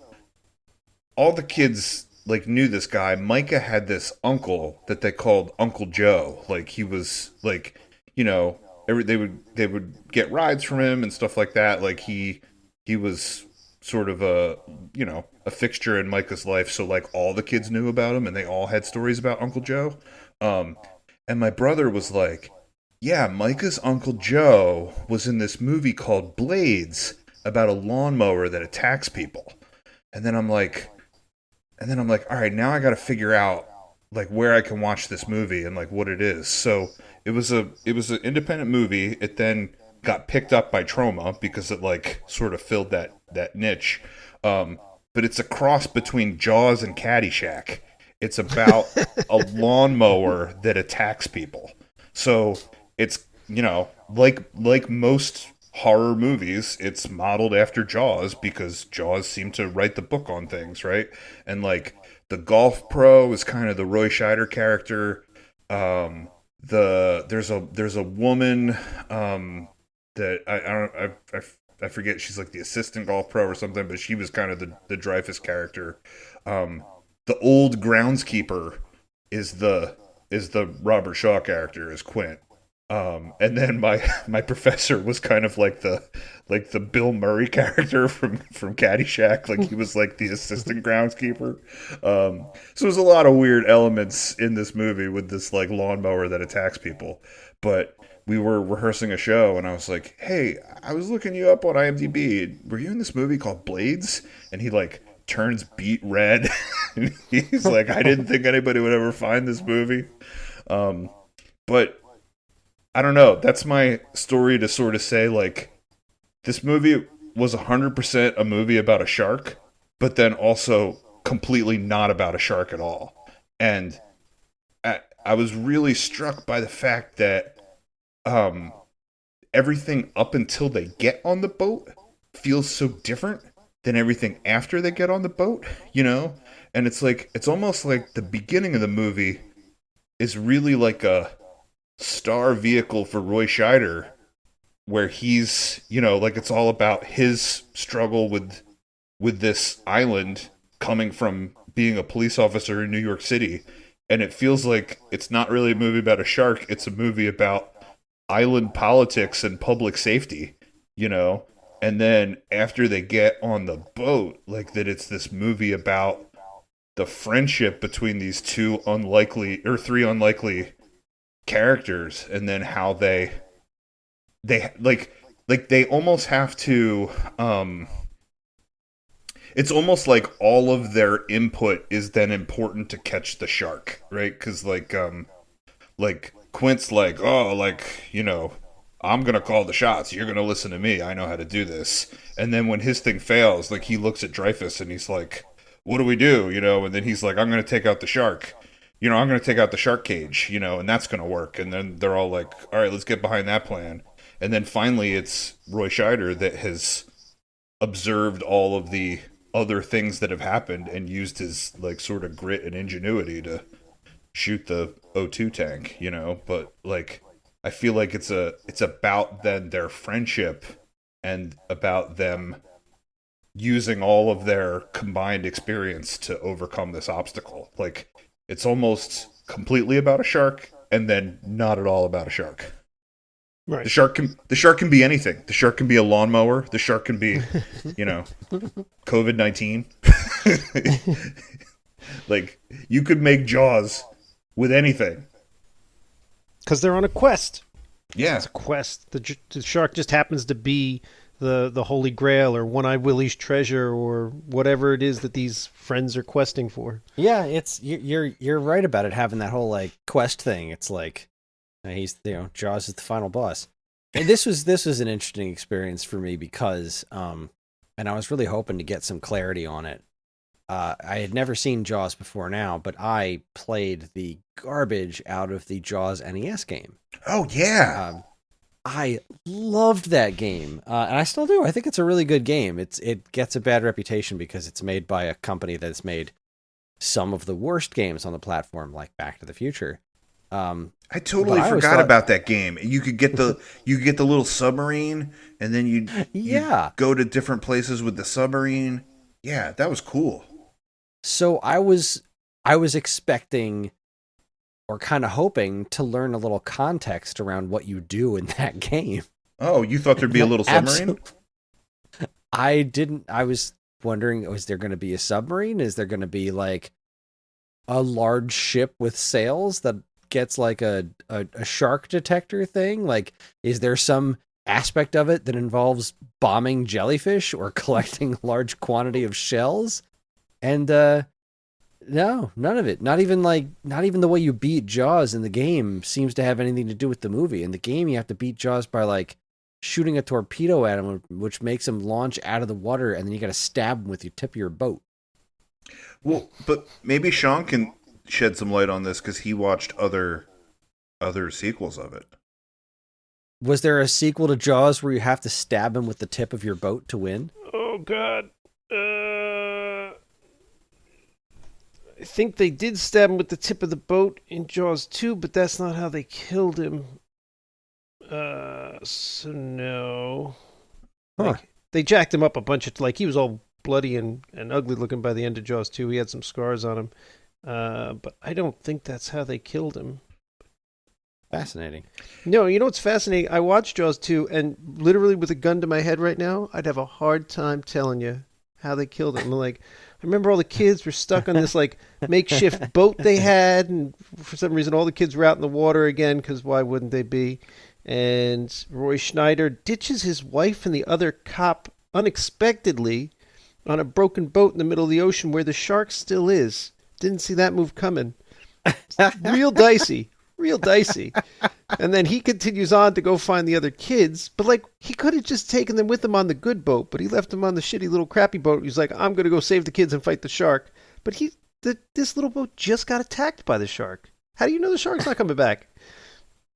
all the kids like knew this guy. Micah had this uncle that they called Uncle Joe. Like he was like, they would get rides from him and stuff like that. Like he was sort of a fixture in Micah's life. So like all the kids knew about him, and they all had stories about Uncle Joe. And my brother was like, yeah, Micah's Uncle Joe was in this movie called Blades about a lawnmower that attacks people. And then I'm like, all right, now I got to figure out like where I can watch this movie and like what it is. So it was an independent movie. It then got picked up by Trauma because it like sort of filled that niche. But it's a cross between Jaws and Caddyshack. It's about a lawnmower that attacks people. So it's, like most horror movies, it's modeled after Jaws because Jaws seemed to write the book on things, right? And like the golf pro is kind of the Roy Scheider character. There's a woman that I forget, she's like the assistant golf pro or something, but she was kind of the Dreyfus character. The old groundskeeper is the Robert Shaw character, is Quint. And then my professor was kind of like the Bill Murray character from Caddyshack. Like he was like the assistant groundskeeper. So there's a lot of weird elements in this movie with this like lawnmower that attacks people. But we were rehearsing a show, and I was like, hey, I was looking you up on IMDb. Were you in this movie called Blades? And he like turns beet red. He's like, I didn't think anybody would ever find this movie. But I don't know. That's my story to sort of say, like, this movie was 100% a movie about a shark, but then also completely not about a shark at all. And I was really struck by the fact that everything up until they get on the boat feels so different than everything after they get on the boat, you know? And it's like, it's almost like the beginning of the movie is really like a star vehicle for Roy Scheider, where he's, you know, like it's all about his struggle with this island, coming from being a police officer in New York City. And it feels like it's not really a movie about a shark, it's a movie about island politics and public safety, you know? And then after they get on the boat, like that it's this movie about the friendship between these three unlikely characters, and then how they like they almost have to it's almost like all of their input is then important to catch the shark, right? Because like Quint's like, oh, like, you know, I'm gonna call the shots, you're gonna listen to me, I know how to do this. And then when his thing fails, like he looks at Dreyfus and he's like, what do we do, you know? And then he's like, I'm gonna take out the shark, you know, I'm gonna take out the shark cage, you know, and that's gonna work. And then they're all like, all right, let's get behind that plan. And then finally it's Roy Scheider that has observed all of the other things that have happened and used his like sort of grit and ingenuity to shoot the O2 tank, you know. But like I feel like it's about then their friendship and about them using all of their combined experience to overcome this obstacle. Like it's almost completely about a shark and then not at all about a shark. Right. The shark can be anything. The shark can be a lawnmower. The shark can be, you know, COVID-19. Like you could make Jaws with anything. Because they're on a quest. Yeah. It's a quest. The shark just happens to be the Holy Grail or One-Eyed Willie's treasure or whatever it is that these friends are questing for. Yeah, it's you're right about it having that whole like quest thing. It's like he's, you know, Jaws is the final boss. And this was an interesting experience for me because and I was really hoping to get some clarity on it. I had never seen Jaws before now, but I played the garbage out of the Jaws NES game. Oh yeah. I loved that game, and I still do. I think it's a really good game. It gets a bad reputation because it's made by a company that's made some of the worst games on the platform, like Back to the Future. I totally forgot about that game. You could get the little submarine, and then you'd go to different places with the submarine. Yeah, that was cool. So I was expecting, or kind of hoping, to learn a little context around what you do in that game. Oh, you thought there'd be a little submarine? I didn't. I was wondering, is there going to be a submarine? Is there going to be like a large ship with sails that gets like a shark detector thing? Like, is there some aspect of it that involves bombing jellyfish or collecting a large quantity of shells? And no, none of it. Not even the way you beat Jaws in the game seems to have anything to do with the movie. In the game, you have to beat Jaws by like shooting a torpedo at him, which makes him launch out of the water, and then you got to stab him with your tip of your boat. Well, but maybe Sean can shed some light on this because he watched other sequels of it. Was there a sequel to Jaws where you have to stab him with the tip of your boat to win? Oh, God. I think they did stab him with the tip of the boat in Jaws 2, but that's not how they killed him. So no. Huh. Like, they jacked him up a bunch of... Like, he was all bloody and ugly looking by the end of Jaws 2. He had some scars on him. But I don't think that's how they killed him. Fascinating. No, you know what's fascinating? I watched Jaws 2, and literally with a gun to my head right now, I'd have a hard time telling you how they killed him. I'm like, I remember all the kids were stuck on this like makeshift boat they had, and for some reason all the kids were out in the water again, because why wouldn't they be? And Roy Schneider ditches his wife and the other cop unexpectedly on a broken boat in the middle of the ocean where the shark still is. Didn't see that move coming. Real dicey. Real dicey. And then he continues on to go find the other kids. But, like, he could have just taken them with him on the good boat, but he left them on the shitty little crappy boat. He's like, I'm going to go save the kids and fight the shark. But this little boat just got attacked by the shark. How do you know the shark's not coming back?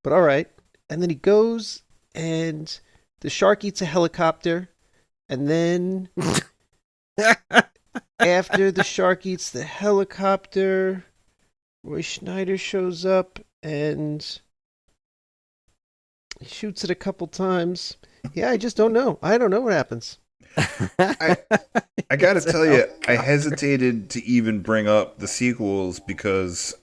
But all right. And then he goes and the shark eats a helicopter, and then after the shark eats the helicopter, Roy Schneider shows up and he shoots it a couple times. Yeah, I just don't know. I don't know what happens. I gotta tell you, I hesitated to even bring up the sequels because,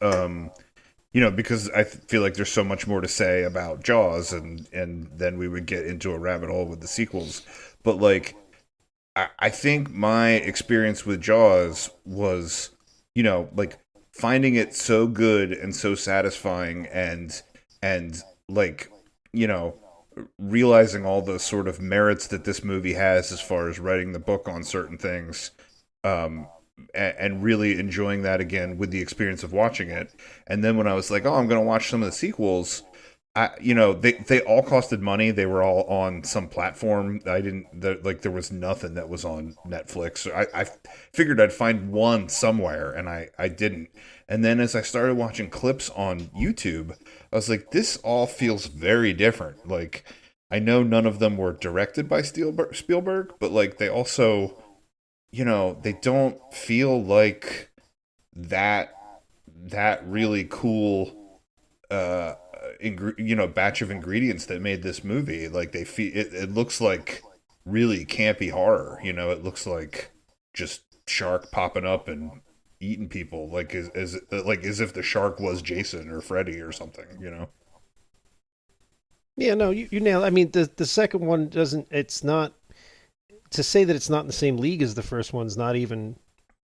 because I feel like there's so much more to say about Jaws, and then we would get into a rabbit hole with the sequels. But like, I think my experience with Jaws was, like finding it so good and so satisfying, and like, realizing all the sort of merits that this movie has as far as writing the book on certain things, and really enjoying that again with the experience of watching it. And then when I was like, oh, I'm going to watch some of the sequels, they all costed money. They were all on some platform. There was nothing that was on Netflix. I figured I'd find one somewhere, and I didn't. And then as I started watching clips on YouTube, I was like, this all feels very different. Like, I know none of them were directed by Spielberg, but like they also, they don't feel like that really cool batch of ingredients that made this movie. Like they feel it looks like really campy horror. It looks like just shark popping up and eating people, like as if the shark was Jason or Freddy or something. Yeah, no, you nailed. I mean, the second one doesn't. It's not to say that it's not in the same league as the first one's not even.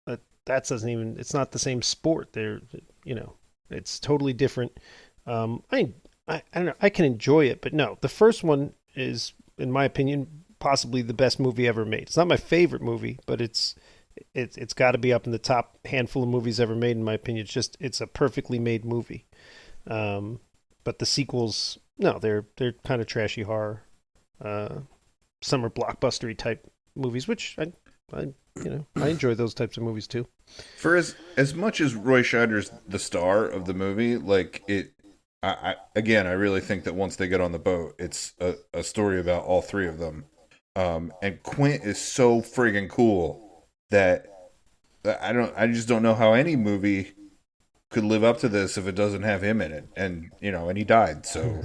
That doesn't even. It's not the same sport. It's totally different. I don't know. I can enjoy it, but no, the first one is, in my opinion, possibly the best movie ever made. It's not my favorite movie, but it's got to be up in the top handful of movies ever made, in my opinion. It's a perfectly made movie. But the sequels, no, they're kind of trashy horror, summer blockbustery type movies, which I enjoy those types of movies too. For as much as Roy Scheider's the star of the movie, like I really think that once they get on the boat, it's a story about all three of them. And Quint is so friggin' cool that I just don't know how any movie could live up to this if it doesn't have him in it. And and he died, so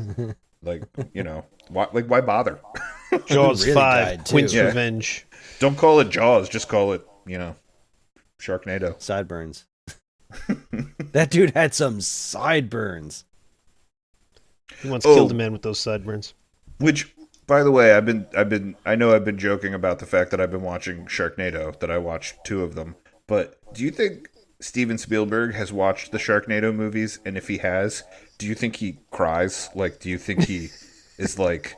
why bother? Jaws really 5, Quint's Yeah. Revenge. Don't call it Jaws, just call it Sharknado. Sideburns. That dude had some sideburns. He once killed a man with those sideburns. Which, by the way, I've been joking about the fact that I've been watching Sharknado, that I watched 2 of them. But do you think Steven Spielberg has watched the Sharknado movies? And if he has, do you think he cries? Like, do you think he is like,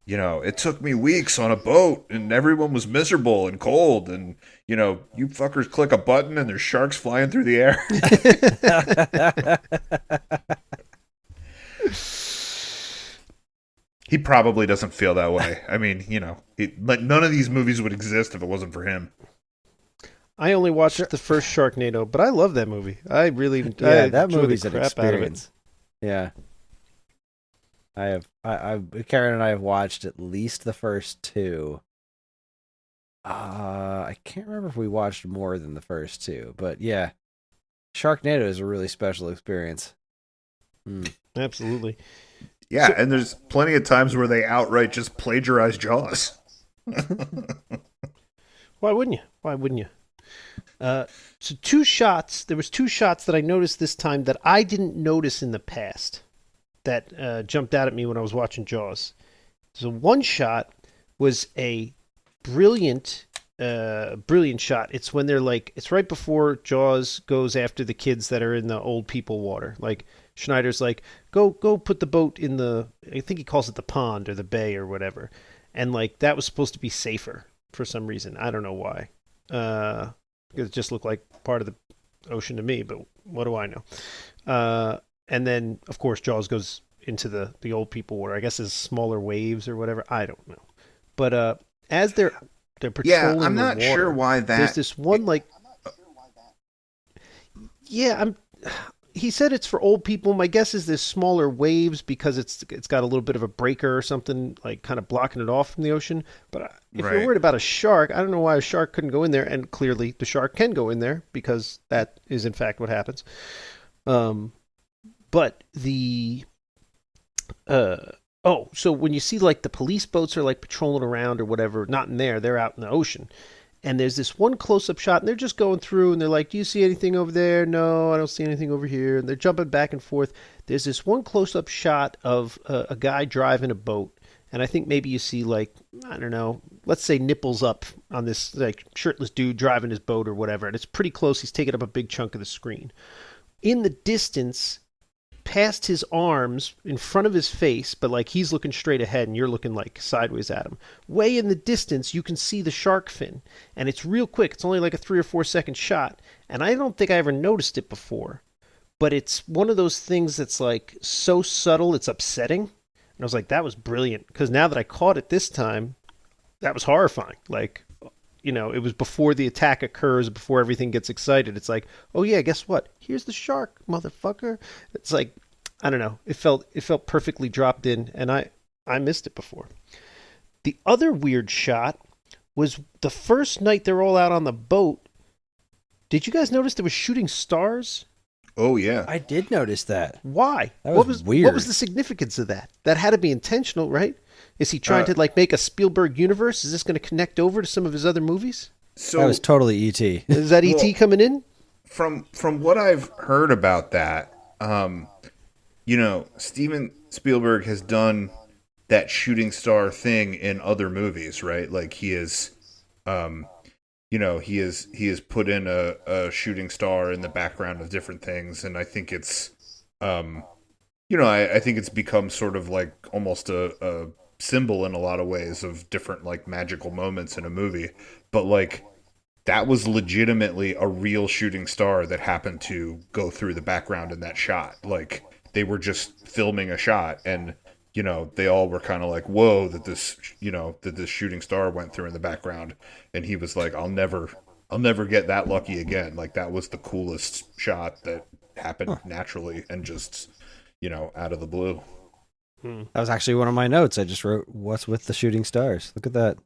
it took me weeks on a boat and everyone was miserable and cold, and you fuckers click a button and there's sharks flying through the air? He probably doesn't feel that way. I mean, none of these movies would exist if it wasn't for him. I only watched the first Sharknado, but I love that movie. I really That enjoy movie's the an crap out of it. experience. Yeah. Karen and I have watched at least the first 2. I can't remember if we watched more than the first 2, but yeah, Sharknado is a really special experience. Absolutely. Yeah, and there's plenty of times where they outright just plagiarize Jaws. Why wouldn't you? So 2 shots. There was 2 shots that I noticed this time that I didn't notice in the past, that jumped out at me when I was watching Jaws. So one shot was a brilliant shot. It's when they're like, it's right before Jaws goes after the kids that are in the old people water. Like Schneider's like, go put the boat in the, I think he calls it the pond or the bay or whatever. And like, that was supposed to be safer for some reason. I don't know why. It just looked like part of the ocean to me, but what do I know? And then, of course, Jaws goes into the old people water. I guess it's smaller waves or whatever. I don't know. But as they're patrolling I'm not the water, sure why that. there's this one like. Yeah, he said it's for old people. My guess is there's smaller waves because it's got a little bit of a breaker or something, like kind of blocking it off from the ocean. But if you're worried about a shark, I don't know why a shark couldn't go in there. And clearly the shark can go in there because that is in fact what happens. But the so when you see like the police boats are like patrolling around or whatever, not in there, they're out in the ocean. And there's this one close-up shot, and they're just going through, and they're like, do you see anything over there? No, I don't see anything over here. And they're jumping back and forth. There's this one close-up shot of a guy driving a boat, and I think maybe you see, like, I don't know, let's say nipples up on this, like, shirtless dude driving his boat or whatever, and it's pretty close. He's taking up a big chunk of the screen. In the distance, past his arms, in front of his face, but like he's looking straight ahead and you're looking like sideways at him. Way in the distance, you can see the shark fin, and it's real quick. It's only like a 3 or 4 second shot, and I don't think I ever noticed it before. But it's one of those things that's like so subtle, it's upsetting. And I was like, that was brilliant, because now that I caught it this time, that was horrifying. Like, you know, it was before the attack occurs, before everything gets excited. It's like, oh yeah, guess what? Here's the shark, motherfucker. It's like, I don't know. It felt perfectly dropped in, and I missed it before. The other weird shot was the first night they're all out on the boat. Did you guys notice there was shooting stars? Oh yeah, I did notice that. Why? That was weird. What was the significance of that? That had to be intentional, right? Is he trying to like make a Spielberg universe? Is this going to connect over to some of his other movies? So that was totally E.T. Is that E.T. coming in? From what I've heard about that, you know, Steven Spielberg has done that shooting star thing in other movies, right? Like he is, you know, he has put in a shooting star in the background of different things, and I think it's, you know, I think it's become sort of like almost a symbol in a lot of ways of different like magical moments in a movie. But like that was legitimately a real shooting star that happened to go through the background in that shot. Like they were just filming a shot, and you know, they all were kind of like, whoa, that this shooting star went through in the background. And he was like, I'll never get that lucky again. Like that was the coolest shot that happened naturally and just, you know, out of the blue. That was actually one of my notes. I just wrote, what's with the shooting stars? Look at that.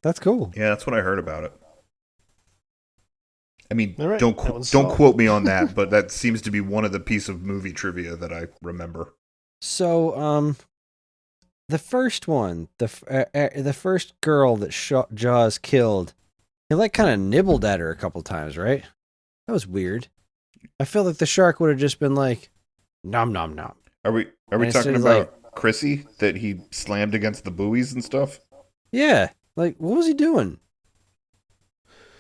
That's cool. Yeah, that's what I heard about it. I mean, right, don't quote me on that, but that seems to be one of the piece of movie trivia that I remember. So, the first one, the first girl that Jaws killed, he like kind of nibbled at her a couple times, right? That was weird. I feel like the shark would have just been like, nom nom nom. Are we talking about Chrissy that he slammed against the buoys and stuff? Yeah, like what was he doing?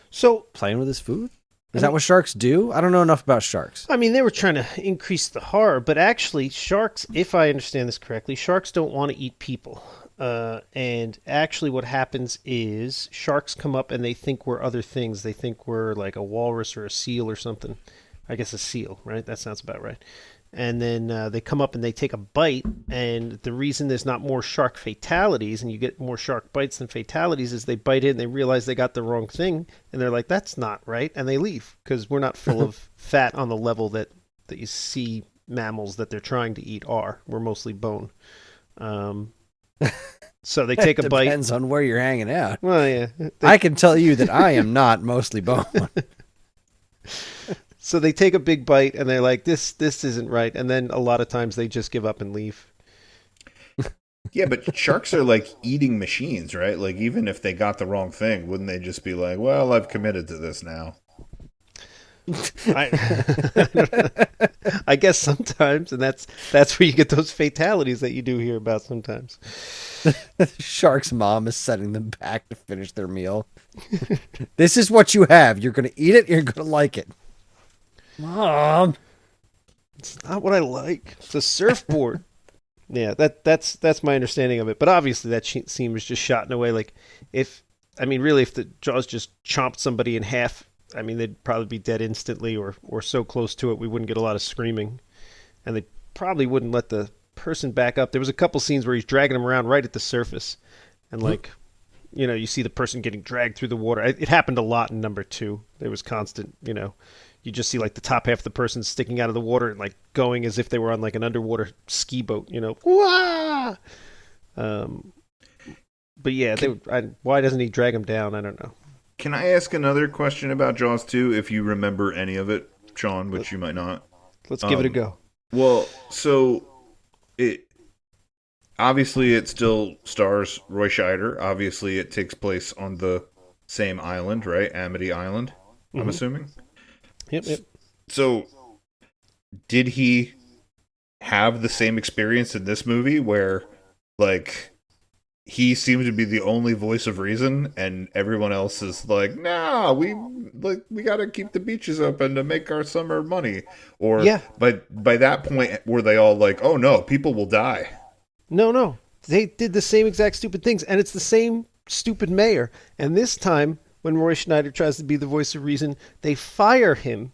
So playing with his food? Is that what sharks do? I don't know enough about sharks. I mean, they were trying to increase the horror, but actually sharks, if I understand this correctly, sharks don't want to eat people. And actually what happens is sharks come up and they think we're other things. They think we're like a walrus or a seal or something. I guess a seal, right? That sounds about right. And then they come up and they take a bite, and the reason there's not more shark fatalities and you get more shark bites than fatalities is they bite in and they realize they got the wrong thing, and they're like, that's not right, and they leave because we're not full of fat on the level that you see mammals that they're trying to eat are. We're mostly bone. So they take a bite. Depends on where you're hanging out. Well, yeah. I can tell you that I am not mostly bone. So they take a big bite and they're like, this isn't right. And then a lot of times they just give up and leave. Yeah, but sharks are like eating machines, right? Like even if they got the wrong thing, wouldn't they just be like, well, I've committed to this now? I guess sometimes, and that's where you get those fatalities that you do hear about sometimes. Shark's mom is setting them back to finish their meal. This is what you have. You're going to eat it. You're going to like it. Mom, it's not what I like. It's a surfboard. Yeah, that's my understanding of it. But obviously that scene was just shot in a way like if the Jaws just chomped somebody in half, I mean, they'd probably be dead instantly or so close to it we wouldn't get a lot of screaming. And they probably wouldn't let the person back up. There was a couple scenes where he's dragging him around right at the surface. And like, you see the person getting dragged through the water. It happened a lot in number 2. There was constant, you just see like the top half of the person sticking out of the water and like going as if they were on like an underwater ski boat, you know. Wah! But yeah, why doesn't he drag him down? I don't know. Can I ask another question about Jaws 2, if you remember any of it, Sean, which you might not? Let's give it a go. Well, so obviously it still stars Roy Scheider. Obviously it takes place on the same island, right? Amity Island, I'm assuming. Yep. So did he have the same experience in this movie where, like, he seemed to be the only voice of reason and everyone else is like, nah, we got to keep the beaches open to make our summer money? Or by that point, were they all like, oh no, people will die? No. They did the same exact stupid things, and it's the same stupid mayor. And this time, when Roy Schneider tries to be the voice of reason, they fire him,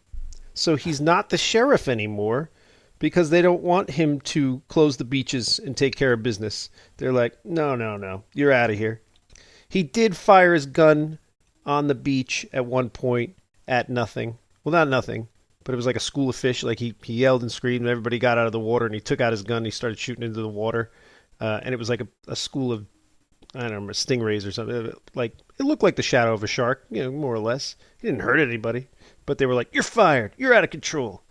so he's not the sheriff anymore, because they don't want him to close the beaches and take care of business. They're like, no, you're out of here. He did fire his gun on the beach at one point at nothing. Well, not nothing, but it was like a school of fish. Like he yelled and screamed, and everybody got out of the water, and he took out his gun and he started shooting into the water. And it was like a school of, I don't remember, stingrays or something. Like, it looked like the shadow of a shark, you know, more or less. He didn't hurt anybody, but they were like, you're fired. You're out of control.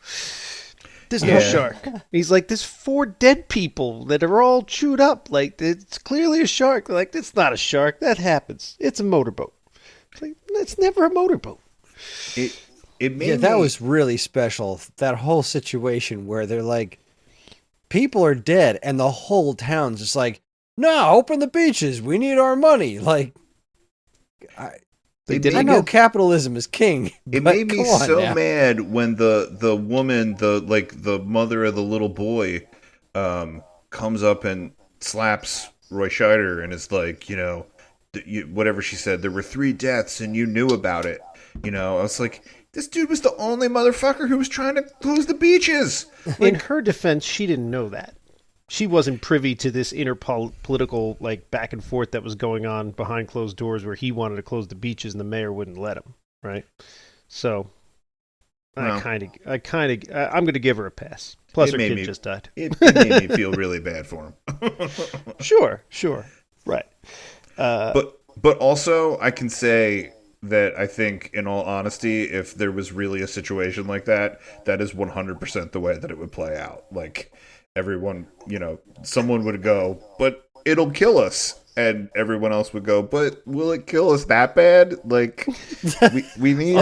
There's no shark. And he's like, there's 4 dead people that are all chewed up. Like, it's clearly a shark. They're like, it's not a shark. That happens. It's a motorboat. It's like, it's never a motorboat. It made that was really special. That whole situation where they're like, people are dead, and the whole town's just like, no, open the beaches. We need our money. Like, I know capitalism is king. It made me so mad when the woman, the mother of the little boy, comes up and slaps Roy Scheider and is like, you know, whatever she said, there were 3 deaths and you knew about it. You know, I was like, this dude was the only motherfucker who was trying to close the beaches. In her defense, she didn't know that. She wasn't privy to this inner political like back and forth that was going on behind closed doors, where he wanted to close the beaches and the mayor wouldn't let him. Right. So I'm going to give her a pass. Plus, her kid just died. It made me feel really bad for him. Sure. Right. But also, I can say that I think, in all honesty, if there was really a situation like that, that is 100% the way that it would play out. Like, everyone, you know, someone would go, but it'll kill us. And everyone else would go, but will it kill us that bad? Like, we need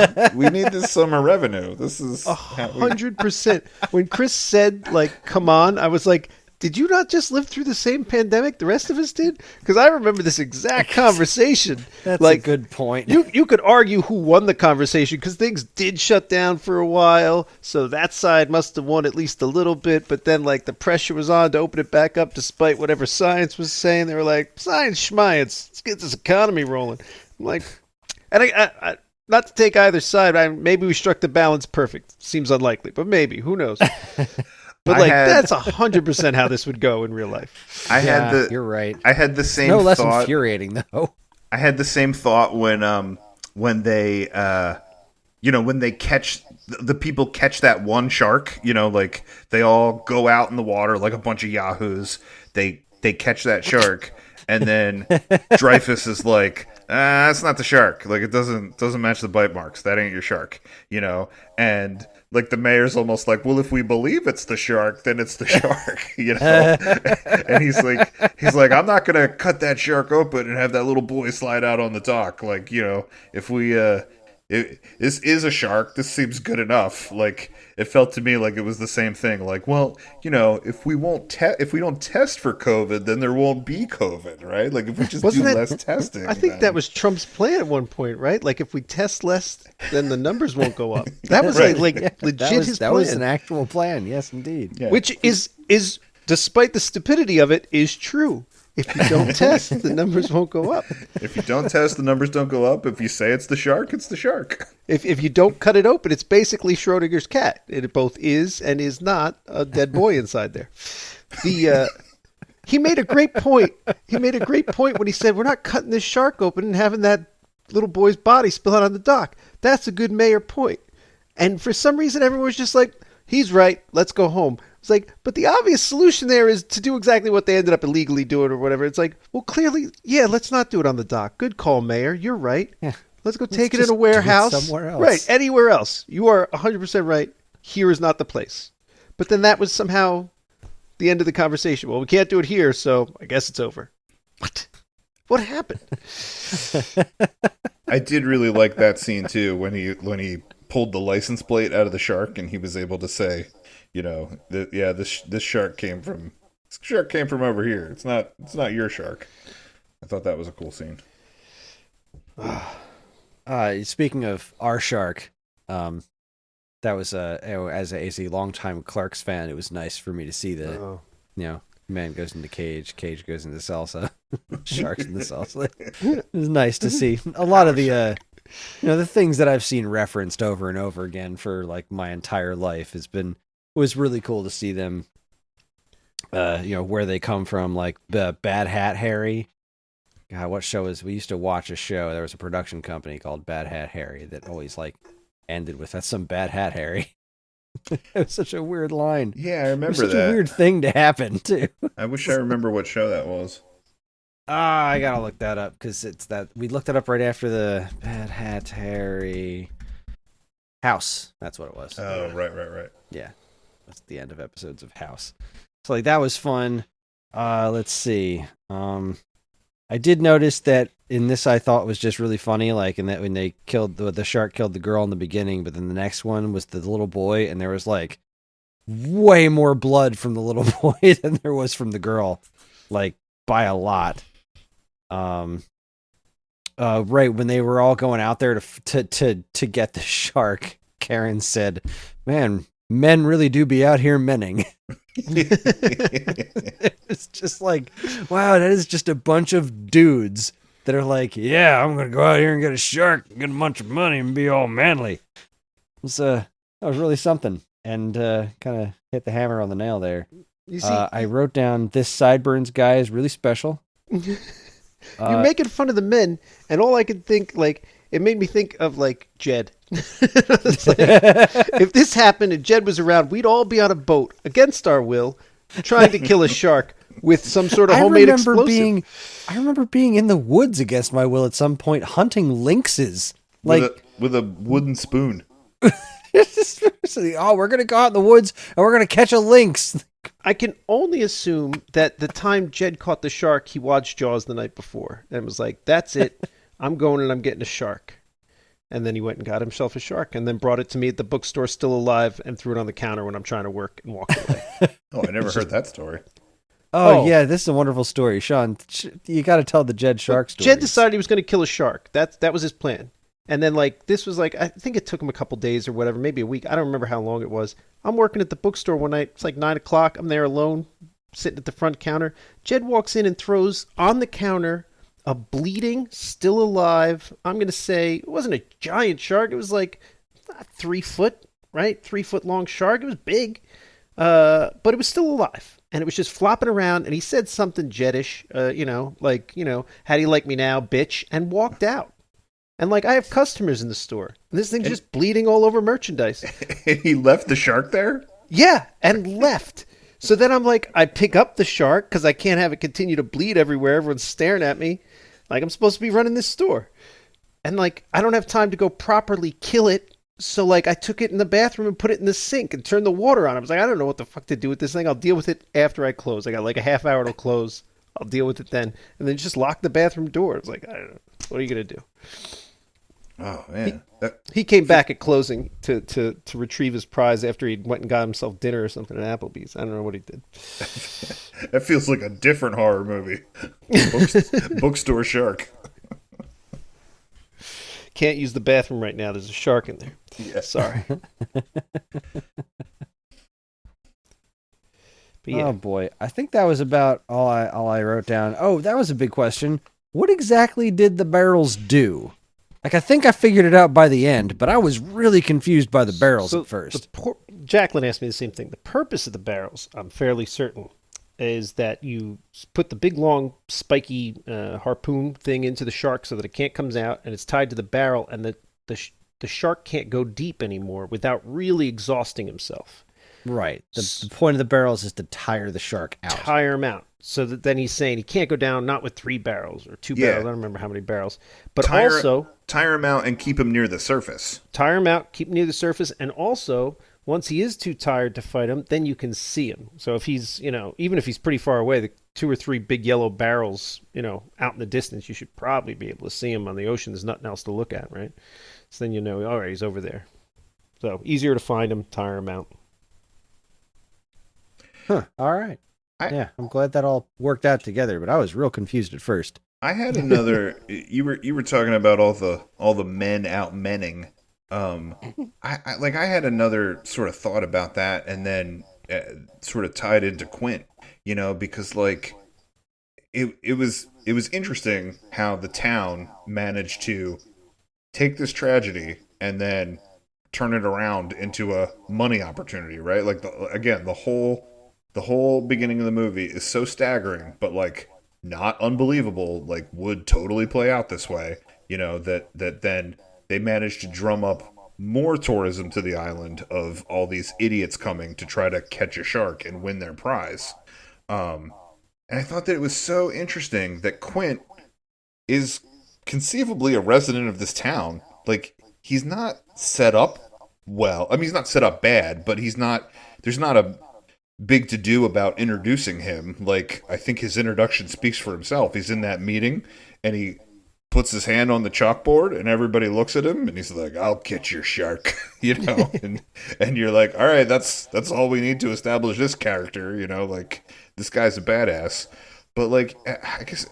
this summer revenue. This is 100%. When Kris said, like, come on, I was like, did you not just live through the same pandemic the rest of us did? Because I remember this exact conversation. That's like, a good point. You could argue who won the conversation, because things did shut down for a while, so that side must have won at least a little bit, but then like the pressure was on to open it back up despite whatever science was saying. They were like, science schmience, let's get this economy rolling. I'm like, and I not to take either side, maybe we struck the balance perfect. Seems unlikely, but maybe, who knows? But that's 100% how this would go in real life. You're right. I had the same no thought. less infuriating though. I had the same thought when they when they catch the people catch that one shark, you know, like they all go out in the water like a bunch of yahoos. They catch that shark, and then Dreyfus is like, that's not the shark. Like, it doesn't match the bite marks. That ain't your shark, you know? And like the mayor's almost like, well, if we believe it's the shark, then it's the shark, you know? And he's like, I'm not going to cut that shark open and have that little boy slide out on the dock. Like, you know, if we, this is a shark, this seems good enough. Like, it felt to me like it was the same thing. Like, well, you know, if we don't test for COVID, then there won't be COVID, right? Like, if we just do less testing. I think that was Trump's plan at one point, right? Like, if we test less, then the numbers won't go up. That was right. legit his plan. That was an actual plan, yes, indeed. Yeah. Which is, despite the stupidity of it, is true. If you don't test, the numbers won't go up. If you don't test, the numbers don't go up. If you say it's the shark, it's the shark. If you don't cut it open, it's basically Schrodinger's cat. It both is and is not a dead boy inside there. He made a great point. He made a great point when he said, we're not cutting this shark open and having that little boy's body spill out on the dock. That's a good mayor point. And for some reason, everyone was just like, he's right, let's go home. It's like, but the obvious solution there is to do exactly what they ended up illegally doing or whatever. It's like, well, clearly, yeah, let's not do it on the dock. Good call, Mayor. You're right. Yeah. Let's go take it in a warehouse. Somewhere else. Right, anywhere else. You are 100% right. Here is not the place. But then that was somehow the end of the conversation. Well, we can't do it here, so I guess it's over. What? What happened? I did really like that scene too when he pulled the license plate out of the shark and he was able to say, this shark came from over here. It's not your shark. I thought that was a cool scene. Speaking of our shark, that was as a longtime Clark's fan, it was nice for me to see the man goes into cage goes into salsa, sharks in the salsa. It was nice to see a lot of the the things that I've seen referenced over and over again for like my entire life was really cool to see them. Where they come from, like the Bad Hat Harry. God, what show we used to watch a show. There was a production company called Bad Hat Harry that always like ended with, "That's some bad hat, Harry." It was such a weird line. Yeah, I remember such that. A weird thing to happen too. I wish I remember what show that was. I gotta look that up because it's that we looked it up right after the Bad Hat Harry House. That's what it was. Oh, right. Yeah, that's the end of episodes of House. So like that was fun. Let's see. I did notice that in this I thought was just really funny, like in that when they killed the shark killed the girl in the beginning, but then the next one was the little boy, and there was like way more blood from the little boy than there was from the girl, like by a lot. Right when they were all going out there to get the shark, Karen said, "Man, men really do be out here menning." It's just like, wow, that is just a bunch of dudes that are like, yeah, I'm gonna go out here and get a shark, get a bunch of money, and be all manly. That was really something, and kind of hit the hammer on the nail there. You see, I wrote down this sideburns guy is really special. You're making fun of the men, and all I could think, like, it made me think of like Jed. It's like, if this happened and Jed was around, we'd all be on a boat against our will, trying to kill a shark with some sort of homemade explosive. I remember being in the woods against my will at some point, hunting lynxes, like with a wooden spoon. We're gonna go out in the woods and we're gonna catch a lynx. I can only assume that the time Jed caught the shark, he watched Jaws the night before and was like, "That's it, I'm going and I'm getting a shark." And then he went and got himself a shark and then brought it to me at the bookstore still alive and threw it on the counter when I'm trying to work and walked away. Oh, I never heard that story. Oh, yeah, this is a wonderful story. Sean, you got to tell the Jed shark story. Jed decided he was going to kill a shark. That was his plan. And then, like, this was like, I think it took him a couple days or whatever, maybe a week. I don't remember how long it was. I'm working at the bookstore one night. It's like 9 o'clock. I'm there alone, sitting at the front counter. Jed walks in and throws on the counter a bleeding, still alive, I'm going to say, it wasn't a giant shark. It was like 3 foot, right? 3 foot long shark. It was big, but it was still alive. And it was just flopping around. And he said something Jedish, how do you like me now, bitch? And walked out. And like, I have customers in the store. And this thing's just bleeding all over merchandise. He left the shark there? Yeah, and left. So then I'm like, I pick up the shark because I can't have it continue to bleed everywhere. Everyone's staring at me like I'm supposed to be running this store. And like, I don't have time to go properly kill it. So like, I took it in the bathroom and put it in the sink and turned the water on. I was like, I don't know what the fuck to do with this thing. I'll deal with it after I close. I got like a half hour to close. I'll deal with it then. And then just lock the bathroom door. I was like, I don't know. What are you going to do? Oh, man. He came back at closing to retrieve his prize after he went and got himself dinner or something at Applebee's. I don't know what he did. That feels like a different horror movie. Bookstore shark. Can't use the bathroom right now. There's a shark in there. Yeah. Sorry. Yeah. Oh boy, I think that was about all I wrote down. Oh, that was a big question. What exactly did the barrels do? Like, I think I figured it out by the end, but I was really confused by the barrels at first. Jacqueline asked me the same thing. The purpose of the barrels, I'm fairly certain, is that you put the big, long, spiky harpoon thing into the shark so that it can't come out, and it's tied to the barrel, and the shark can't go deep anymore without really exhausting himself. Right. The point of the barrels is to tire the shark out. Tire him out. So that then he's saying he can't go down not with 3 barrels or 2 barrels. I don't remember how many barrels. But also tire him out and keep him near the surface. Tire him out, keep him near the surface, and also once he is too tired to fight him, then you can see him. So if he's, even if he's pretty far away, the 2 or 3 big yellow barrels, out in the distance, you should probably be able to see him on the ocean. There's nothing else to look at, right? So then all right, he's over there. So easier to find him, tire him out. Huh. All right. I'm glad that all worked out together, but I was real confused at first. I had another. You were talking about all the men out menning. I had another sort of thought about that, and then sort of tied into Quint. Because it was interesting how the town managed to take this tragedy and then turn it around into a money opportunity, right? Like the whole beginning of the movie is so staggering, but not unbelievable, would totally play out this way, that then they managed to drum up more tourism to the island of all these idiots coming to try to catch a shark and win their prize. And I thought that it was so interesting that Quint is conceivably a resident of this town. He's not set up well. I mean, he's not set up bad, but there's not a big to do about introducing him. I think his introduction speaks for himself. He's in that meeting and he puts his hand on the chalkboard and everybody looks at him and he's like, "I'll catch your shark," and you're like, all right, that's all we need to establish this character, this guy's a badass. But I guess,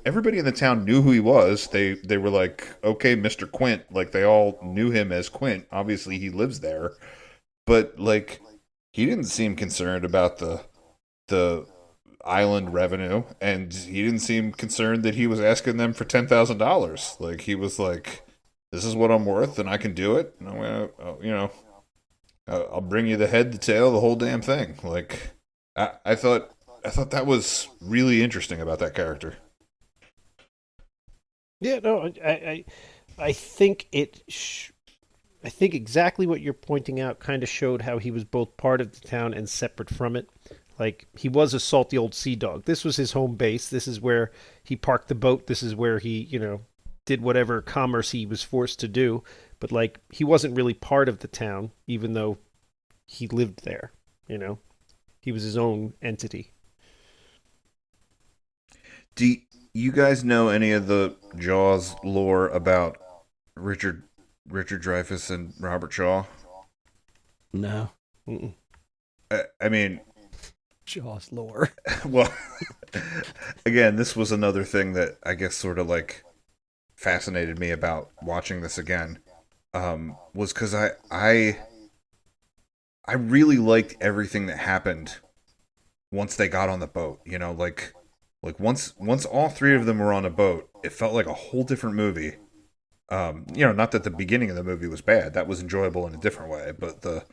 everybody in the town knew who he was. They were like, okay, Mr. Quint, they all knew him as Quint. Obviously he lives there, but he didn't seem concerned about the island revenue, and he didn't seem concerned that he was asking them for $10,000. He was like, "This is what I'm worth, and I can do it. And I'm gonna, I'll bring you the head, the tail, the whole damn thing." I thought that was really interesting about that character. Yeah, no, I think I think exactly what you're pointing out kind of showed how he was both part of the town and separate from it. He was a salty old sea dog. This was his home base. This is where he parked the boat. This is where he, did whatever commerce he was forced to do. But he wasn't really part of the town, even though he lived there. He was his own entity. Do you guys know any of the Jaws lore about Richard Dreyfuss and Robert Shaw? No. I mean, Jaws lore. Well, again, this was another thing that I guess sort of fascinated me about watching this again. Was because I really liked everything that happened once they got on the boat. Once all 3 of them were on a boat, it felt like a whole different movie. Not that the beginning of the movie was bad. That was enjoyable in a different way, but the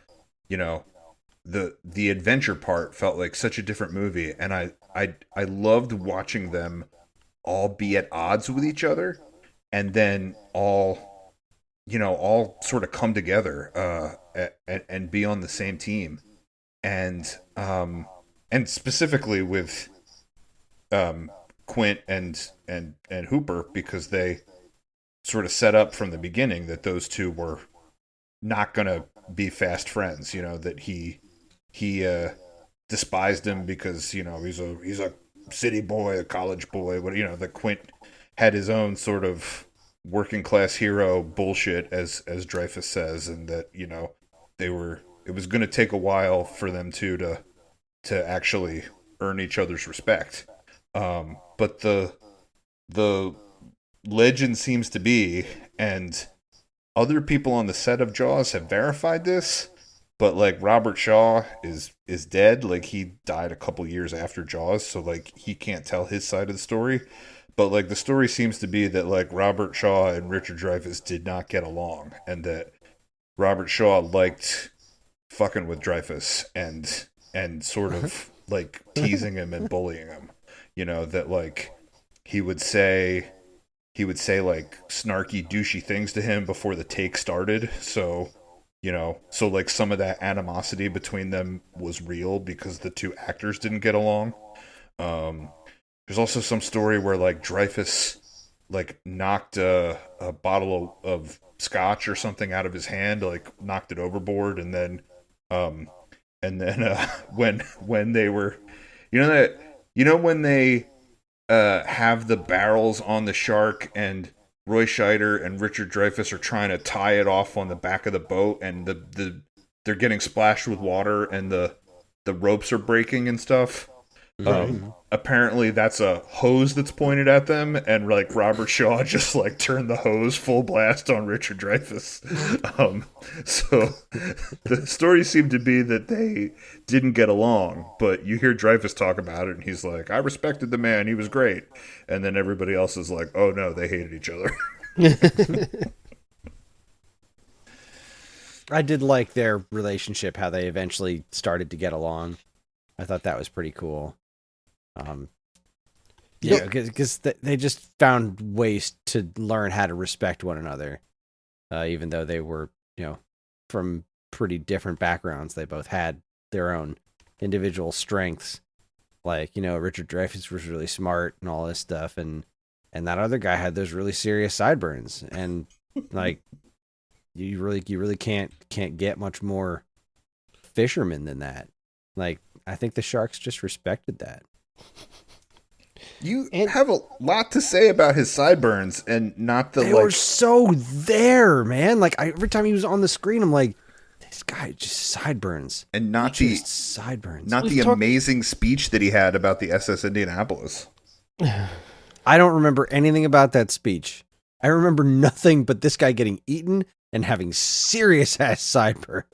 adventure part felt like such a different movie, and I loved watching them all be at odds with each other, and then all sort of come together and be on the same team, and specifically with Quint and Hooper, because they sort of set up from the beginning that those two were not gonna be fast friends. That he despised him because he's a city boy, a college boy. That Quint had his own sort of working class hero bullshit, as Dreyfuss says, and that it was going to take a while for them to actually earn each other's respect. But the legend seems to be, and other people on the set of Jaws have verified this, but Robert Shaw is dead. He died a couple years after Jaws, so he can't tell his side of the story. But the story seems to be that Robert Shaw and Richard Dreyfuss did not get along, and that Robert Shaw liked fucking with Dreyfuss and sort of teasing him and bullying him. That he would say he would say like snarky, douchey things to him before the take started. So, so like some of that animosity between them was real because the two actors didn't get along. There's also some story where like Dreyfuss like knocked a bottle of scotch or something out of his hand, like knocked it overboard, and then when they were, when they have the barrels on the shark and Roy Scheider and Richard Dreyfuss are trying to tie it off on the back of the boat, and they're getting splashed with water, and the ropes are breaking and stuff. Apparently that's a hose that's pointed at them, and like Robert Shaw just like turned the hose full blast on Richard Dreyfuss. So the story seemed to be that they didn't get along, but you hear Dreyfuss talk about it, and he's like, "I respected the man; he was great." And then everybody else is like, "Oh no, they hated each other." I did like their relationship, how they eventually started to get along. I thought that was pretty cool. Because they just found ways to learn how to respect one another, even though they were, from pretty different backgrounds. They both had their own individual strengths. Like, Richard Dreyfuss was really smart and all this stuff, and that other guy had those really serious sideburns, and like, you really can't get much more fisherman than that. Like, I think the Sharks just respected that. You have a lot to say about his sideburns, and not the they were so there, man. Like, every time he was on the screen, I'm like, this guy just sideburns, and not just sideburns. Not the amazing speech that he had about the SS Indianapolis. I don't remember anything about that speech. I remember nothing but this guy getting eaten and having serious ass sideburns.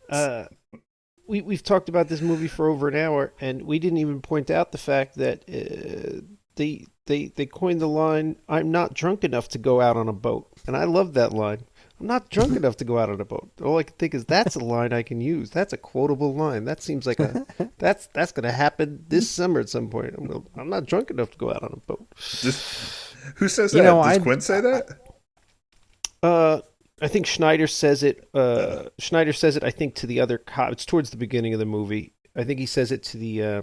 We've talked about this movie for over an hour, and we didn't even point out the fact that they coined the line, "I'm not drunk enough to go out on a boat," and I love that line. I'm not drunk enough to go out on a boat. All I can think is that's a line I can use. That's a quotable line. That seems like that's going to happen this summer at some point. I'm not drunk enough to go out on a boat. Who says that? Does Quint say that? I think Schneider says it. Schneider says it, I think, to the other cop. It's towards the beginning of the movie. I think he says it to the.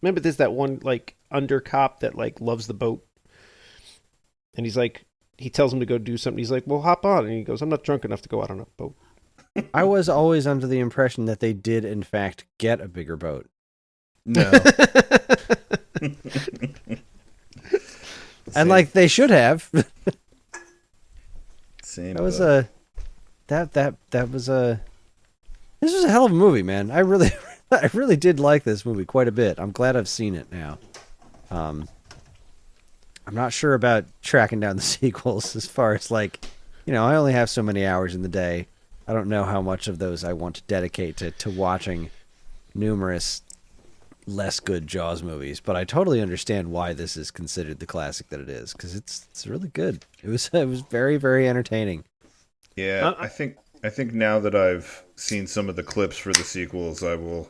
Remember, there's that one like under cop that like loves the boat, and he's like, he tells him to go do something. He's like, "Well, hop on," and he goes, "I'm not drunk enough to go out on a boat." I was always under the impression that they did, in fact, get a bigger boat. No. And like they should have. Same. That was a that was a this was a hell of a movie, man. I really did like this movie quite a bit. I'm glad I've seen it now. I'm not sure about tracking down the sequels as far as like, I only have so many hours in the day. I don't know how much of those I want to dedicate to watching numerous less good Jaws movies, but I totally understand why this is considered the classic that it is, because it's really good. It was very, very entertaining. Yeah, I think now that I've seen some of the clips for the sequels, I will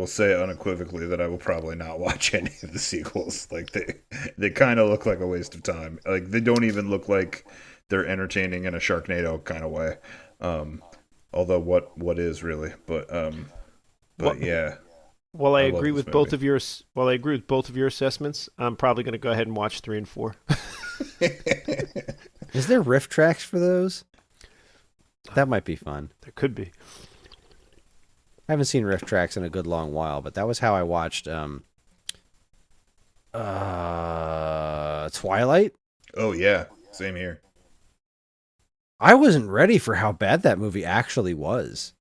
say unequivocally that I will probably not watch any of the sequels. Like they kind of look like a waste of time. Like they don't even look like they're entertaining in a Sharknado kind of way. Although what is really, but yeah. While I agree with both of your assessments, I'm probably going to go ahead and watch 3 and 4. Is there riff tracks for those? That might be fun. There could be. I haven't seen riff tracks in a good long while, but that was how I watched Twilight. Oh yeah, same here. I wasn't ready for how bad that movie actually was.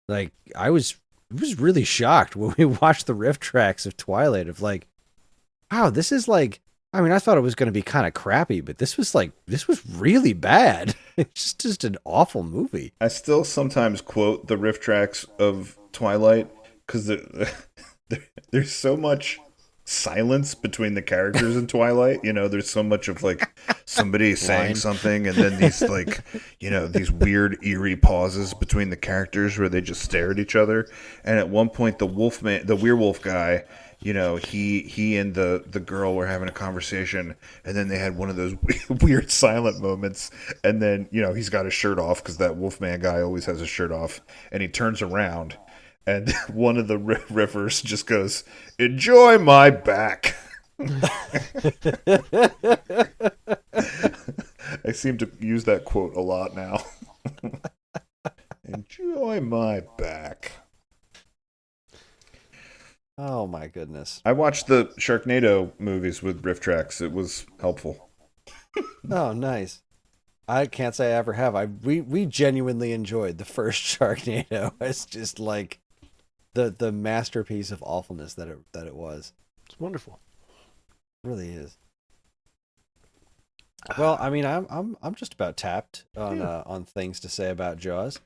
Like, I was really shocked when we watched the riff tracks of Twilight, of like, wow, this is like, I mean, I thought it was going to be kind of crappy, but this was really bad. It's just an awful movie. I still sometimes quote the riff tracks of Twilight because there's so much silence between the characters in Twilight. There's so much of like somebody saying Line. something, and then these like, these weird eerie pauses between the characters where they just stare at each other. And at one point, the werewolf guy, he and the girl were having a conversation, and then they had one of those weird silent moments, and then he's got his shirt off because that Wolfman guy always has his shirt off, and he turns around, and one of the rivers just goes, "Enjoy my back." I seem to use that quote a lot now. Enjoy my back. Oh my goodness. I watched the Sharknado movies with riff tracks. It was helpful. Oh, nice. I can't say I ever have. We genuinely enjoyed the first Sharknado. It's just like the masterpiece of awfulness that it was. It's wonderful. It really is. Well, I mean, I'm just about tapped on things to say about Jaws.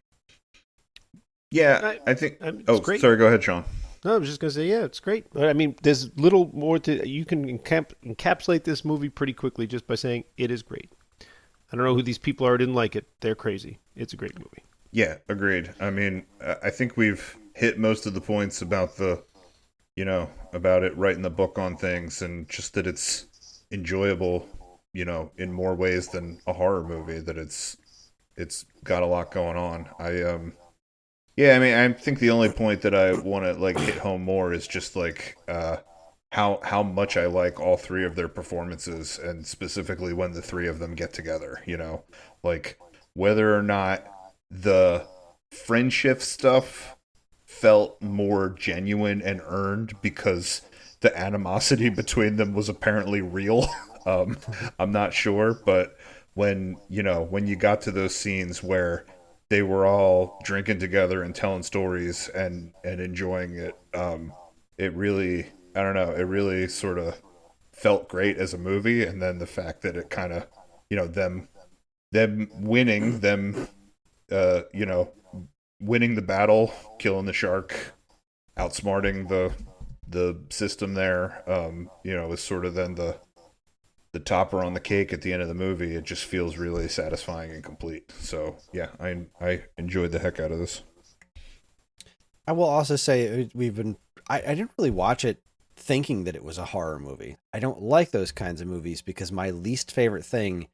Yeah, I think. It's great. Sorry. Go ahead, Sean. No, I was just going to say, yeah, it's great. I mean, there's little more to... You can encapsulate this movie pretty quickly just by saying it is great. I don't know who these people are who didn't like it. They're crazy. It's a great movie. Yeah, agreed. I mean, I think we've hit most of the points about about it writing the book on things, and just that it's enjoyable, in more ways than a horror movie, that it's got a lot going on. Yeah, I mean, I think the only point that I want to hit home more is just how much I like all three of their performances, and specifically when the three of them get together. Whether or not the friendship stuff felt more genuine and earned because the animosity between them was apparently real. I'm not sure, but when you got to those scenes where they were all drinking together and telling stories and enjoying it. It really, I don't know, it really sort of felt great as a movie. And then the fact that it kind of, them winning, winning the battle, killing the shark, outsmarting the system there, is sort of then the topper on the cake at the end of the movie. It just feels really satisfying and complete. So yeah, I enjoyed the heck out of this. I will also say I didn't really watch it thinking that it was a horror movie. I don't like those kinds of movies because my least favorite thing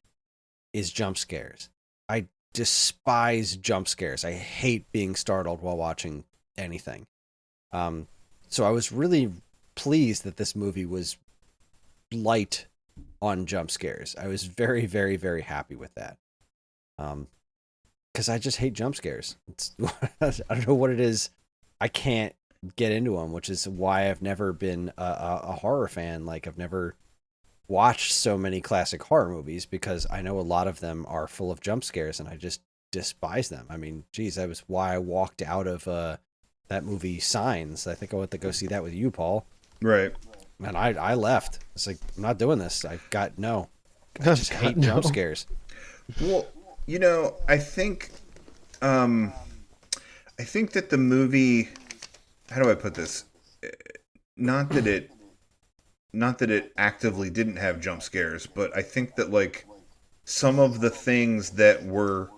is jump scares. I despise jump scares. I hate being startled while watching anything. So I was really pleased that this movie was light on jump scares. I was very, very, very happy with that. Because I just hate jump scares. I don't know what it is. I can't get into them, which is why I've never been a horror fan. I've never watched so many classic horror movies, because I know a lot of them are full of jump scares and I just despise them. I mean, geez, that was why I walked out of that movie Signs. I think I went to go see that with you, Paul. Right. And I left. It's like, I'm not doing this. I just hate jump scares. Well, I think that the movie, how do I put this? Not that it actively didn't have jump scares, but I think that some of the things that were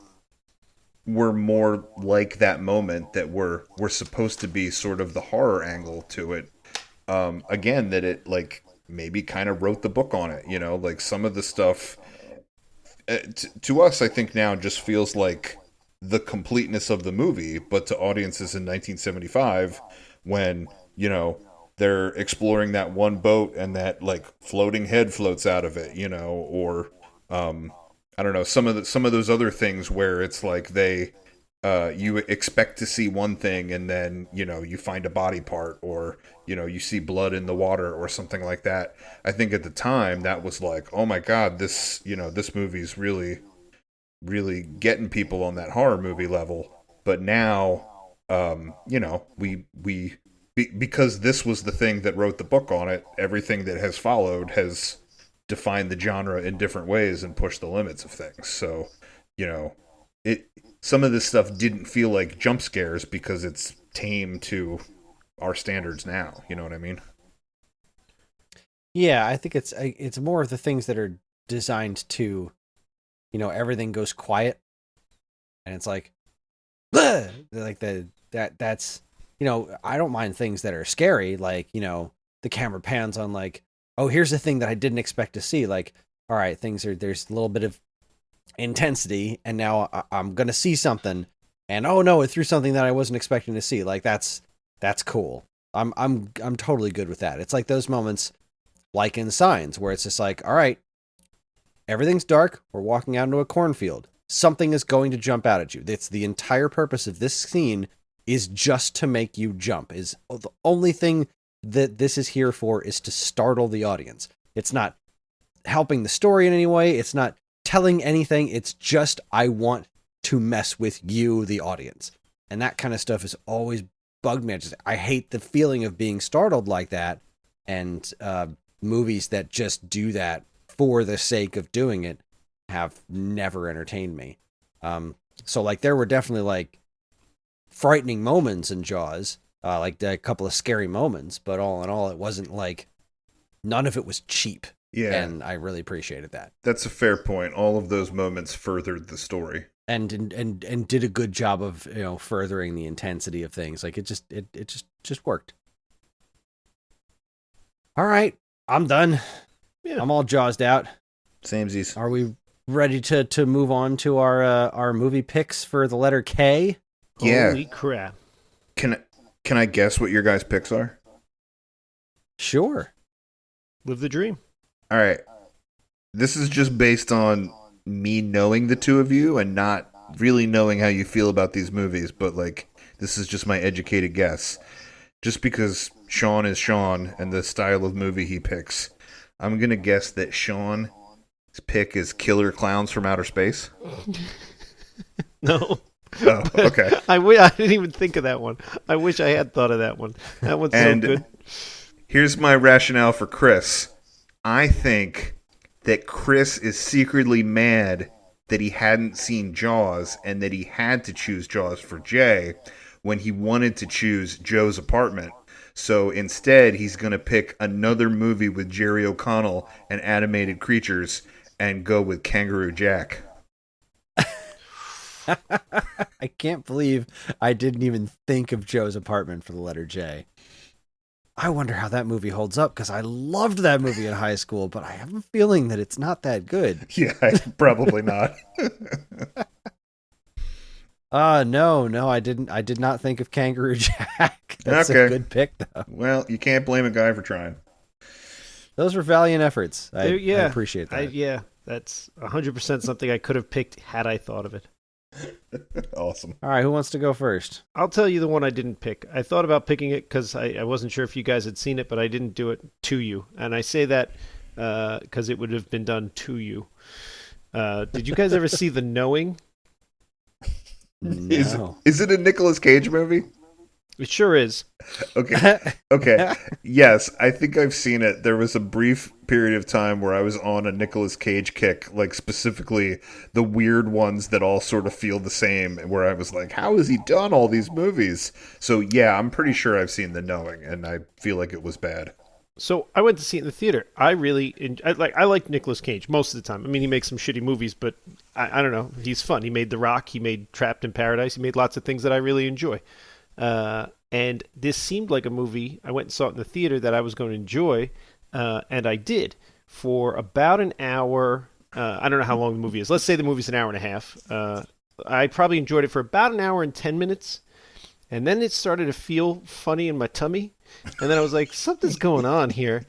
more like that moment, that were supposed to be sort of the horror angle to it. Again, that it maybe kind of wrote the book on it, some of the stuff to us, I think now just feels like the completeness of the movie, but to audiences in 1975, when, they're exploring that one boat and that floating head floats out of it, or, I don't know, some of those other things where it's they, you expect to see one thing and then, you find a body part, or, you see blood in the water or something like that. I think at the time that was oh my God, this movie's really, really getting people on that horror movie level. But now, because this was the thing that wrote the book on it, everything that has followed has defined the genre in different ways and pushed the limits of things. So, some of this stuff didn't feel like jump scares because it's tame to our standards now. You know what I mean? Yeah, I think it's more of the things that are designed to, everything goes quiet, and it's like, "Bleh!" Like that's I don't mind things that are scary, like the camera pans on like, oh, here's the thing that I didn't expect to see, like, all right, there's a little bit of intensity, and now I'm gonna see something, and oh no, it threw something that I wasn't expecting to see. Like that's cool. I'm totally good with that. It's like those moments, like in Signs, where it's just like, all right, everything's dark. We're walking out into a cornfield. Something is going to jump out at you. It's the entire purpose of this scene is just to make you jump. Is the only thing that this is here for, is to startle the audience. It's not helping the story in any way. It's not telling anything. It's just, I want to mess with you, the audience. And that kind of stuff has always bugged me. I hate the feeling of being startled like that. And movies that just do that for the sake of doing it have never entertained me. So like there were definitely like frightening moments in Jaws, like a couple of scary moments, but all in all, it wasn't like, none of it was cheap. Yeah. And I really appreciated that. That's a fair point. All of those moments furthered the story. And did a good job of, furthering the intensity of things. Like it just worked. All right, I'm done. Yeah. I'm all jazzed out. Samesies. Are we ready to move on to our movie picks for the letter K? Yeah. Holy crap. Can I guess what your guys' picks are? Sure. Live the dream. All right. This is just based on me knowing the two of you and not really knowing how you feel about these movies, but like this is just my educated guess. Just because Sean is Sean and the style of movie he picks, I'm going to guess that Sean's pick is Killer Clowns from Outer Space. No. Oh, okay. I didn't even think of that one. I wish I had thought of that one. That one's so good. Here's my rationale for Kris. I think that Kris is secretly mad that he hadn't seen Jaws and that he had to choose Jaws for Jay when he wanted to choose Joe's Apartment. So instead, he's going to pick another movie with Jerry O'Connell and animated creatures and go with Kangaroo Jack. I can't believe I didn't even think of Joe's Apartment for the letter J. I wonder how that movie holds up, because I loved that movie in high school, but I have a feeling that it's not that good. Yeah, probably not. No, I didn't. I did not think of Kangaroo Jack. That's okay. A good pick, though. Well, you can't blame a guy for trying. Those were valiant efforts. I appreciate that. That's 100% something I could have picked had I thought of it. Awesome. All right, who wants to go first? I'll tell you the one I didn't pick. I thought about picking it because I wasn't sure if you guys had seen it, but I didn't do it to you. And I say that because it would have been done to you. Did you guys ever see The Knowing? No. Is it a Nicolas Cage movie? It sure is. Okay. Yes, I think I've seen it. There was a brief period of time where I was on a Nicolas Cage kick, like specifically the weird ones that all sort of feel the same, where I was like, how has he done all these movies? So yeah, I'm pretty sure I've seen The Knowing, and I feel like it was bad. So I went to see it in the theater. I like Nicolas Cage most of the time. I mean, he makes some shitty movies, but I don't know. He's fun. He made The Rock. He made Trapped in Paradise. He made lots of things that I really enjoy. And this seemed like a movie, I went and saw it in the theater, that I was going to enjoy, and I did. For about an hour, I don't know how long the movie is. Let's say the movie's an hour and a half. I probably enjoyed it for about an hour and 10 minutes, and then it started to feel funny in my tummy, and then I was like, something's going on here.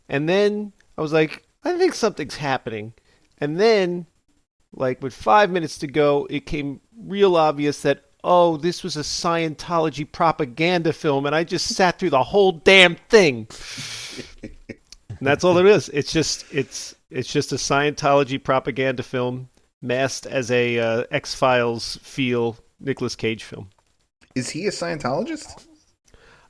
And then I was like, I think something's happening. And then, like with 5 minutes to go, it came real obvious that, oh, this was a Scientology propaganda film, and I just sat through the whole damn thing. And that's all it is. It's just a Scientology propaganda film masked as a X-Files feel Nicolas Cage film. Is he a Scientologist?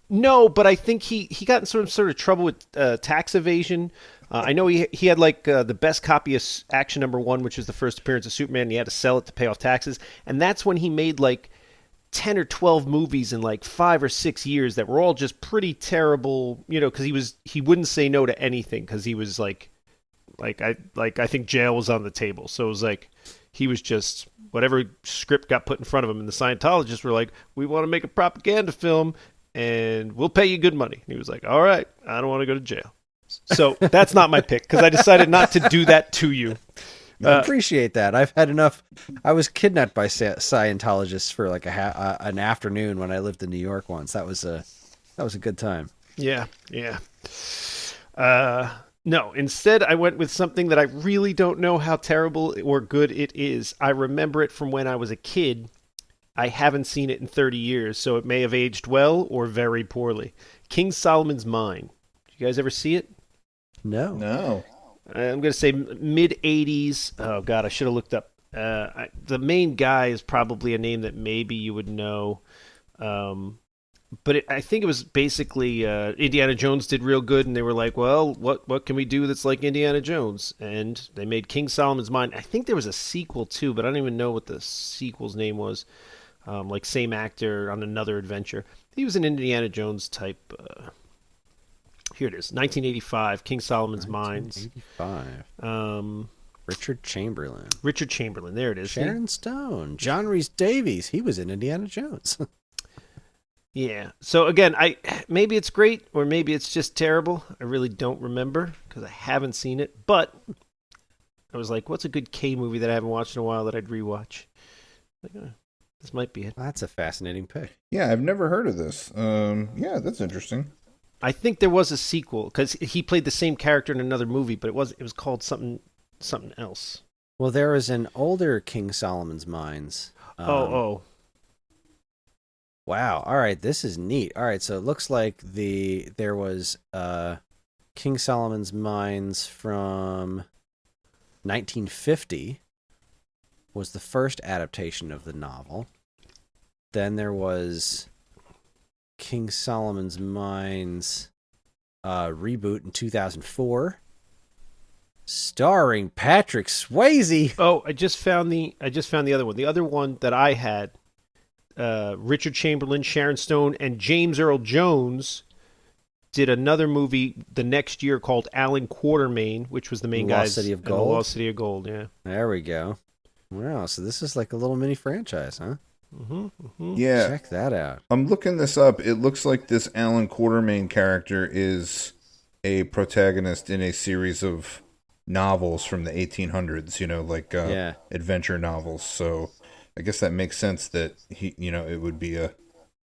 No, but I think he got in sort of trouble with tax evasion. I know he had like the best copy of Action Number 1, which was the first appearance of Superman. And he had to sell it to pay off taxes, and that's when he made like 10 or 12 movies in like 5 or 6 years that were all just pretty terrible, because he wouldn't say no to anything because he was like I think jail was on the table. So it was like he was just whatever script got put in front of him, and the Scientologists were like, "We want to make a propaganda film, and we'll pay you good money." And he was like, "All right, I don't want to go to jail." So that's not my pick because I decided not to do that to you. I appreciate that. I've had enough. I was kidnapped by Scientologists for like an afternoon when I lived in New York once. That was a good time. Yeah. No, instead I went with something that I really don't know how terrible or good it is. I remember it from when I was a kid. I haven't seen it in 30 years, so it may have aged well or very poorly. King Solomon's Mine. Did you guys ever see it? No. I'm going to say mid-'80s. Oh, God, I should have looked up. The main guy is probably a name that maybe you would know. But I think it was basically Indiana Jones did real good, and they were like, well, what can we do that's like Indiana Jones? And they made King Solomon's Mine. I think there was a sequel, too, but I don't even know what the sequel's name was. Like same actor on another adventure. He was an Indiana Jones type... Here it is, 1985, King Solomon's Mines. 1985. Richard Chamberlain. Richard Chamberlain, there it is. Sharon Stone. John Rhys Davies. He was in Indiana Jones. Yeah. So again, maybe it's great or maybe it's just terrible. I really don't remember because I haven't seen it. But I was like, what's a good K movie that I haven't watched in a while that I'd rewatch? Like, this might be it. That's a fascinating pick. Yeah, I've never heard of this. Yeah, that's interesting. I think there was a sequel because he played the same character in another movie, but it was called something else. Well, there was an older King Solomon's Mines. Wow. All right, this is neat. All right, so it looks like there was King Solomon's Mines from 1950 was the first adaptation of the novel. Then there was King Solomon's Mines reboot in 2004, starring Patrick Swayze. Oh, I just found the other one. The other one that I had, Richard Chamberlain, Sharon Stone, and James Earl Jones did another movie the next year called Alan Quatermain, which was the main guy. Lost City of Gold. The Lost City of Gold. Yeah. There we go. Wow, so this is like a little mini franchise, huh? Yeah. Check that out. I'm looking this up. It looks like this Alan Quatermain character is a protagonist in a series of novels from the 1800s, like adventure novels. So I guess that makes sense that it would be a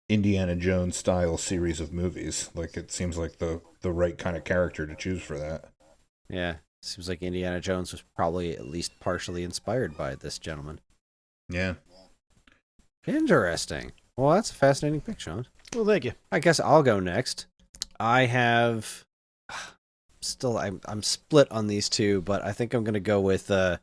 Indiana Jones style series of movies. Like it seems like the right kind of character to choose for that. Yeah. Seems like Indiana Jones was probably at least partially inspired by this gentleman. Yeah. Interesting. Well, that's a fascinating pick, Sean. Well, thank you. I guess I'll go next. I have I'm split on these two, but I think I'm going to go with I'll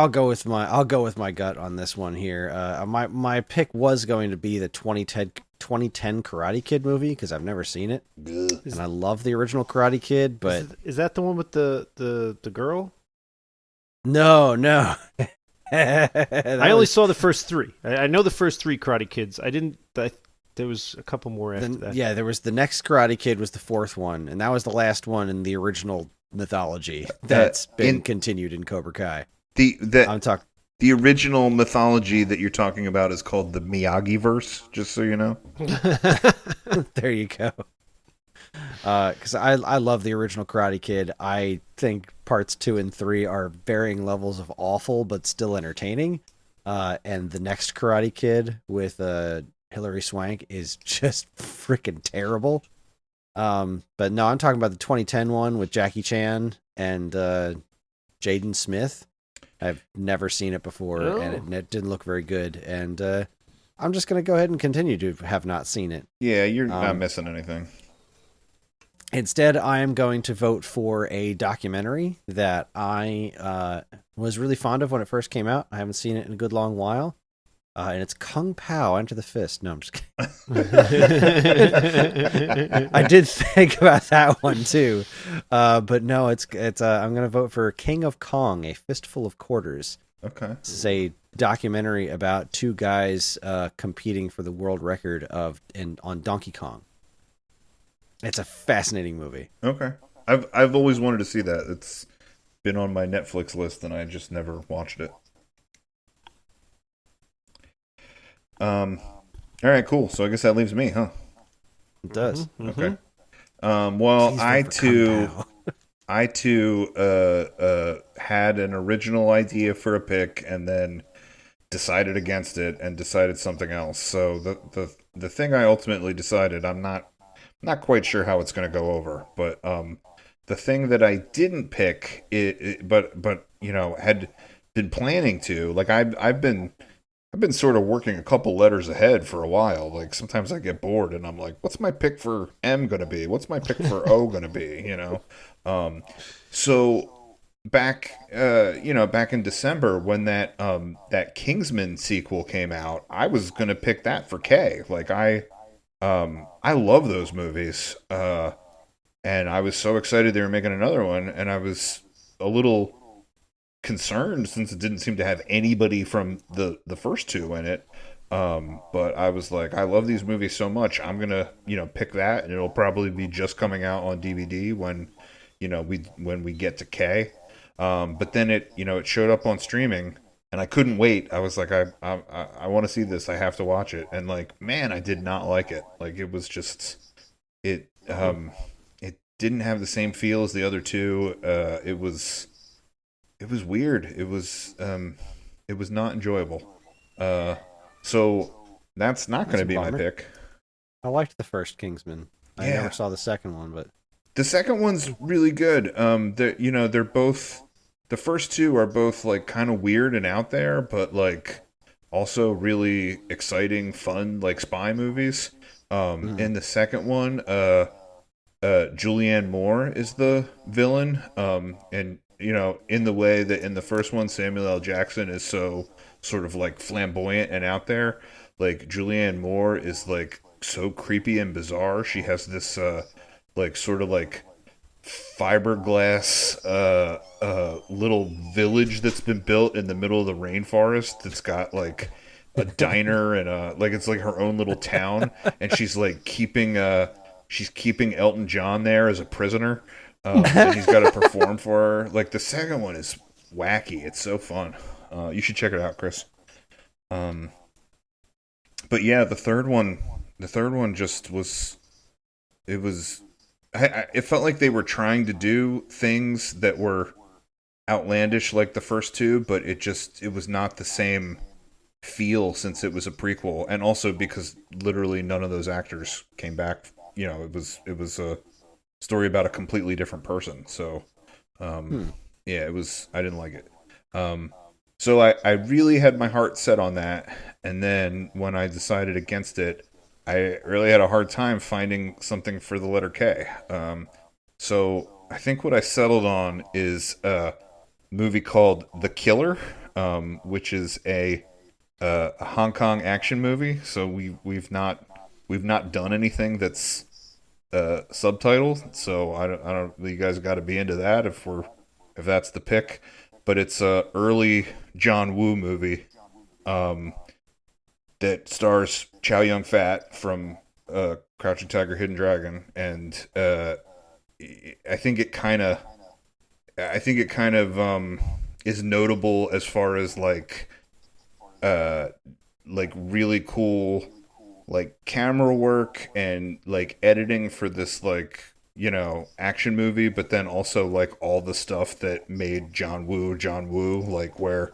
go with my gut on this one here. My pick was going to be the 2010 Karate Kid movie because I've never seen it, and I love the original Karate Kid. But is that the one with the girl? No. I only saw the first three. I know the first three Karate Kids. I didn't. There was a couple more after that. Yeah, there was the next Karate Kid was the fourth one, and that was the last one in the original mythology that's been continued in Cobra Kai. The original mythology that you're talking about is called the Miyagi-verse, just so you know. There you go. Because I love the original Karate Kid. I think parts 2 and 3 are varying levels of awful, but still entertaining. And the next Karate Kid with Hilary Swank is just freaking terrible. But no, I'm talking about the 2010 one with Jackie Chan and Jaden Smith. I've never seen it before, and it didn't look very good. And I'm just going to go ahead and continue to have not seen it. Yeah, you're not missing anything. Instead, I am going to vote for a documentary that I was really fond of when it first came out. I haven't seen it in a good long while. And it's Kung Pao, Enter the Fist. No, I'm just kidding. I did think about that one too. But no, it's I'm going to vote for King of Kong, A Fistful of Quarters. Okay. This is a documentary about two guys competing for the world record on Donkey Kong. It's a fascinating movie. Okay. I've always wanted to see that. It's been on my Netflix list, and I just never watched it. All right, cool. So I guess that leaves me, huh? It does. Okay. Well, Please vote for Kung Pao. I too had an original idea for a pick, and then decided against it and decided something else. So the thing I ultimately decided, I'm not quite sure how it's going to go over, but the thing that I didn't pick, but you know, had been planning to, like I've been sort of working a couple letters ahead for a while. Like sometimes I get bored and I'm like, what's my pick for M gonna be? What's my pick for O gonna be? You know, so back back in December when that Kingsman sequel came out, I was gonna pick that for K. Like I love those movies, and I was so excited they were making another one, and I was a little concerned since it didn't seem to have anybody from the first two in it. But I was like, I love these movies so much, I'm gonna pick that, and it'll probably be just coming out on DVD when we get to K. But then it showed up on streaming, and I couldn't wait. I was like, I want to see this. I have to watch it. And like, man, I did not like it. Like it was just it didn't have the same feel as the other two. It was weird. It was not enjoyable. So that's not going to be my pick. I liked the first Kingsman. I Yeah. never saw the second one, but The second one's really good. They're both, the first two are both like kind of weird and out there, but like also really exciting, fun, like spy movies. In the second one, Julianne Moore is the villain. And in the way that in the first one, Samuel L. Jackson is so sort of like flamboyant and out there. Like Julianne Moore is like so creepy and bizarre. She has this like sort of like fiberglass little village that's been built in the middle of the rainforest that's got like a diner and like it's like her own little town, and she's like keeping Elton John there as a prisoner. And he's got to perform for her. Like the second one is wacky. It's so fun. You should check it out, Chris. But yeah, the third one just was. It was. It felt like they were trying to do things that were outlandish like the first two, but it was not the same feel since it was a prequel, and also because literally none of those actors came back. It was a story about a completely different person. So, yeah, I didn't like it. So I really had my heart set on that, and then when I decided against it, I really had a hard time finding something for the letter K. So I think what I settled on is a movie called The Killer, which is a Hong Kong action movie. So we've not done anything that's subtitled. So I don't. You guys got to be into that if that's the pick. But it's a early John Woo movie. That stars Chow Yun-fat from Crouching Tiger, Hidden Dragon, and I think it kind of is notable as far as like really cool like camera work and like editing for this like action movie, but then also like all the stuff that made John Woo, like where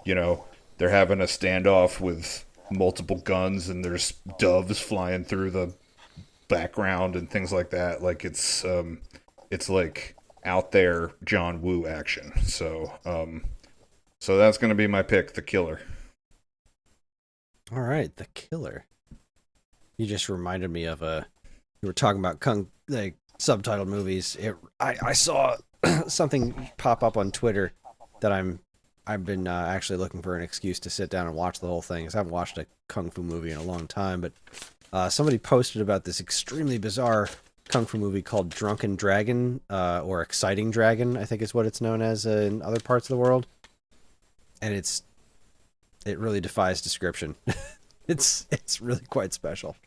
they're having a standoff with multiple guns and there's doves flying through the background and things like that. Like it's like out there John Woo action. So that's gonna be my pick, The Killer. all right, The Killer. You just reminded me of you were talking about like subtitled movies. I saw something pop up on Twitter that I've been actually looking for an excuse to sit down and watch the whole thing, because I haven't watched a kung fu movie in a long time. But somebody posted about this extremely bizarre kung fu movie called Drunken Dragon, or Exciting Dragon, I think is what it's known as in other parts of the world. And it really defies description. It's really quite special.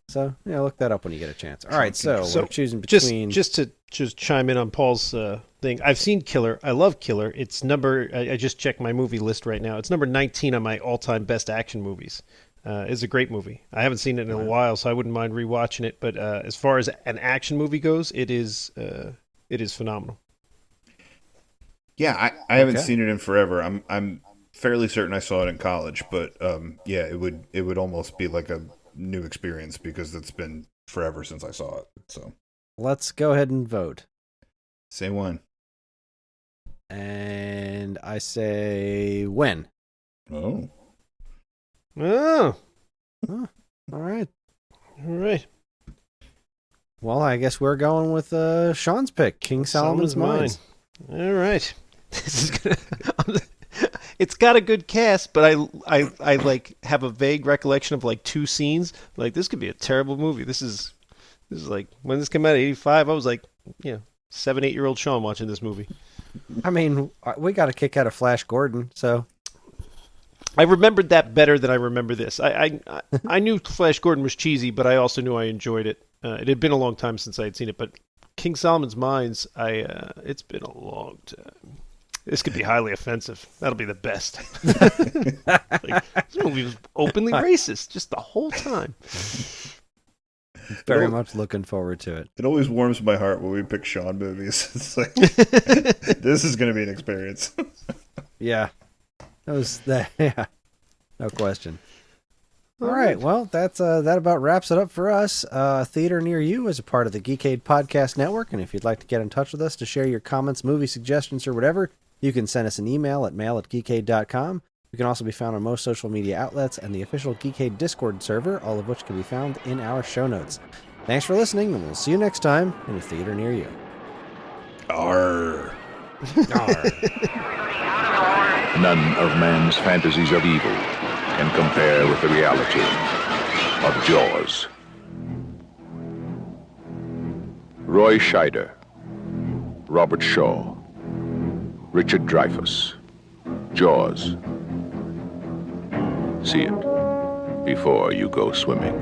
So look that up when you get a chance. All right, so we're choosing just between. to chime in on Paul's thing. I've seen Killer. I love Killer. It's I just checked my movie list right now. It's number 19 on my all-time best action movies. It's a great movie. I haven't seen it in a while, so I wouldn't mind rewatching it. But as far as an action movie goes, it is phenomenal. Yeah, I haven't seen it in forever. I'm fairly certain I saw it in college, but yeah, it would almost be like a new experience because it's been forever since I saw it. So let's go ahead and vote. Say when. And I say when. Oh. Oh. All right. All right. Well, I guess we're going with Sean's pick, King Solomon's Mines. All right. This is gonna. It's got a good cast, but I like have a vague recollection of like two scenes. Like this could be a terrible movie. This is like when this came out in '85. I was like, 7, 8-year-old Sean watching this movie. I mean, we got a kick out of Flash Gordon, so I remembered that better than I remember this. I knew Flash Gordon was cheesy, but I also knew I enjoyed it. It had been a long time since I had seen it, but King Solomon's Mines, it's been a long time. This could be highly offensive. That'll be the best. This movie was openly racist just the whole time. Very much looking forward to it. It always warms my heart when we pick Sean movies. It's like, this is going to be an experience. Yeah. Yeah. No question. All right. Well, that about wraps it up for us. Theater Near You is a part of the Geekade Podcast Network, and if you'd like to get in touch with us to share your comments, movie suggestions, or whatever, you can send us an email at mail@geekade.com. We can also be found on most social media outlets and the official Geekade Discord server, all of which can be found in our show notes. Thanks for listening, and we'll see you next time in a theater near you. Arr. Arr. None of man's fantasies of evil can compare with the reality of Jaws. Roy Scheider, Robert Shaw, Richard Dreyfuss. Jaws. See it before you go swimming.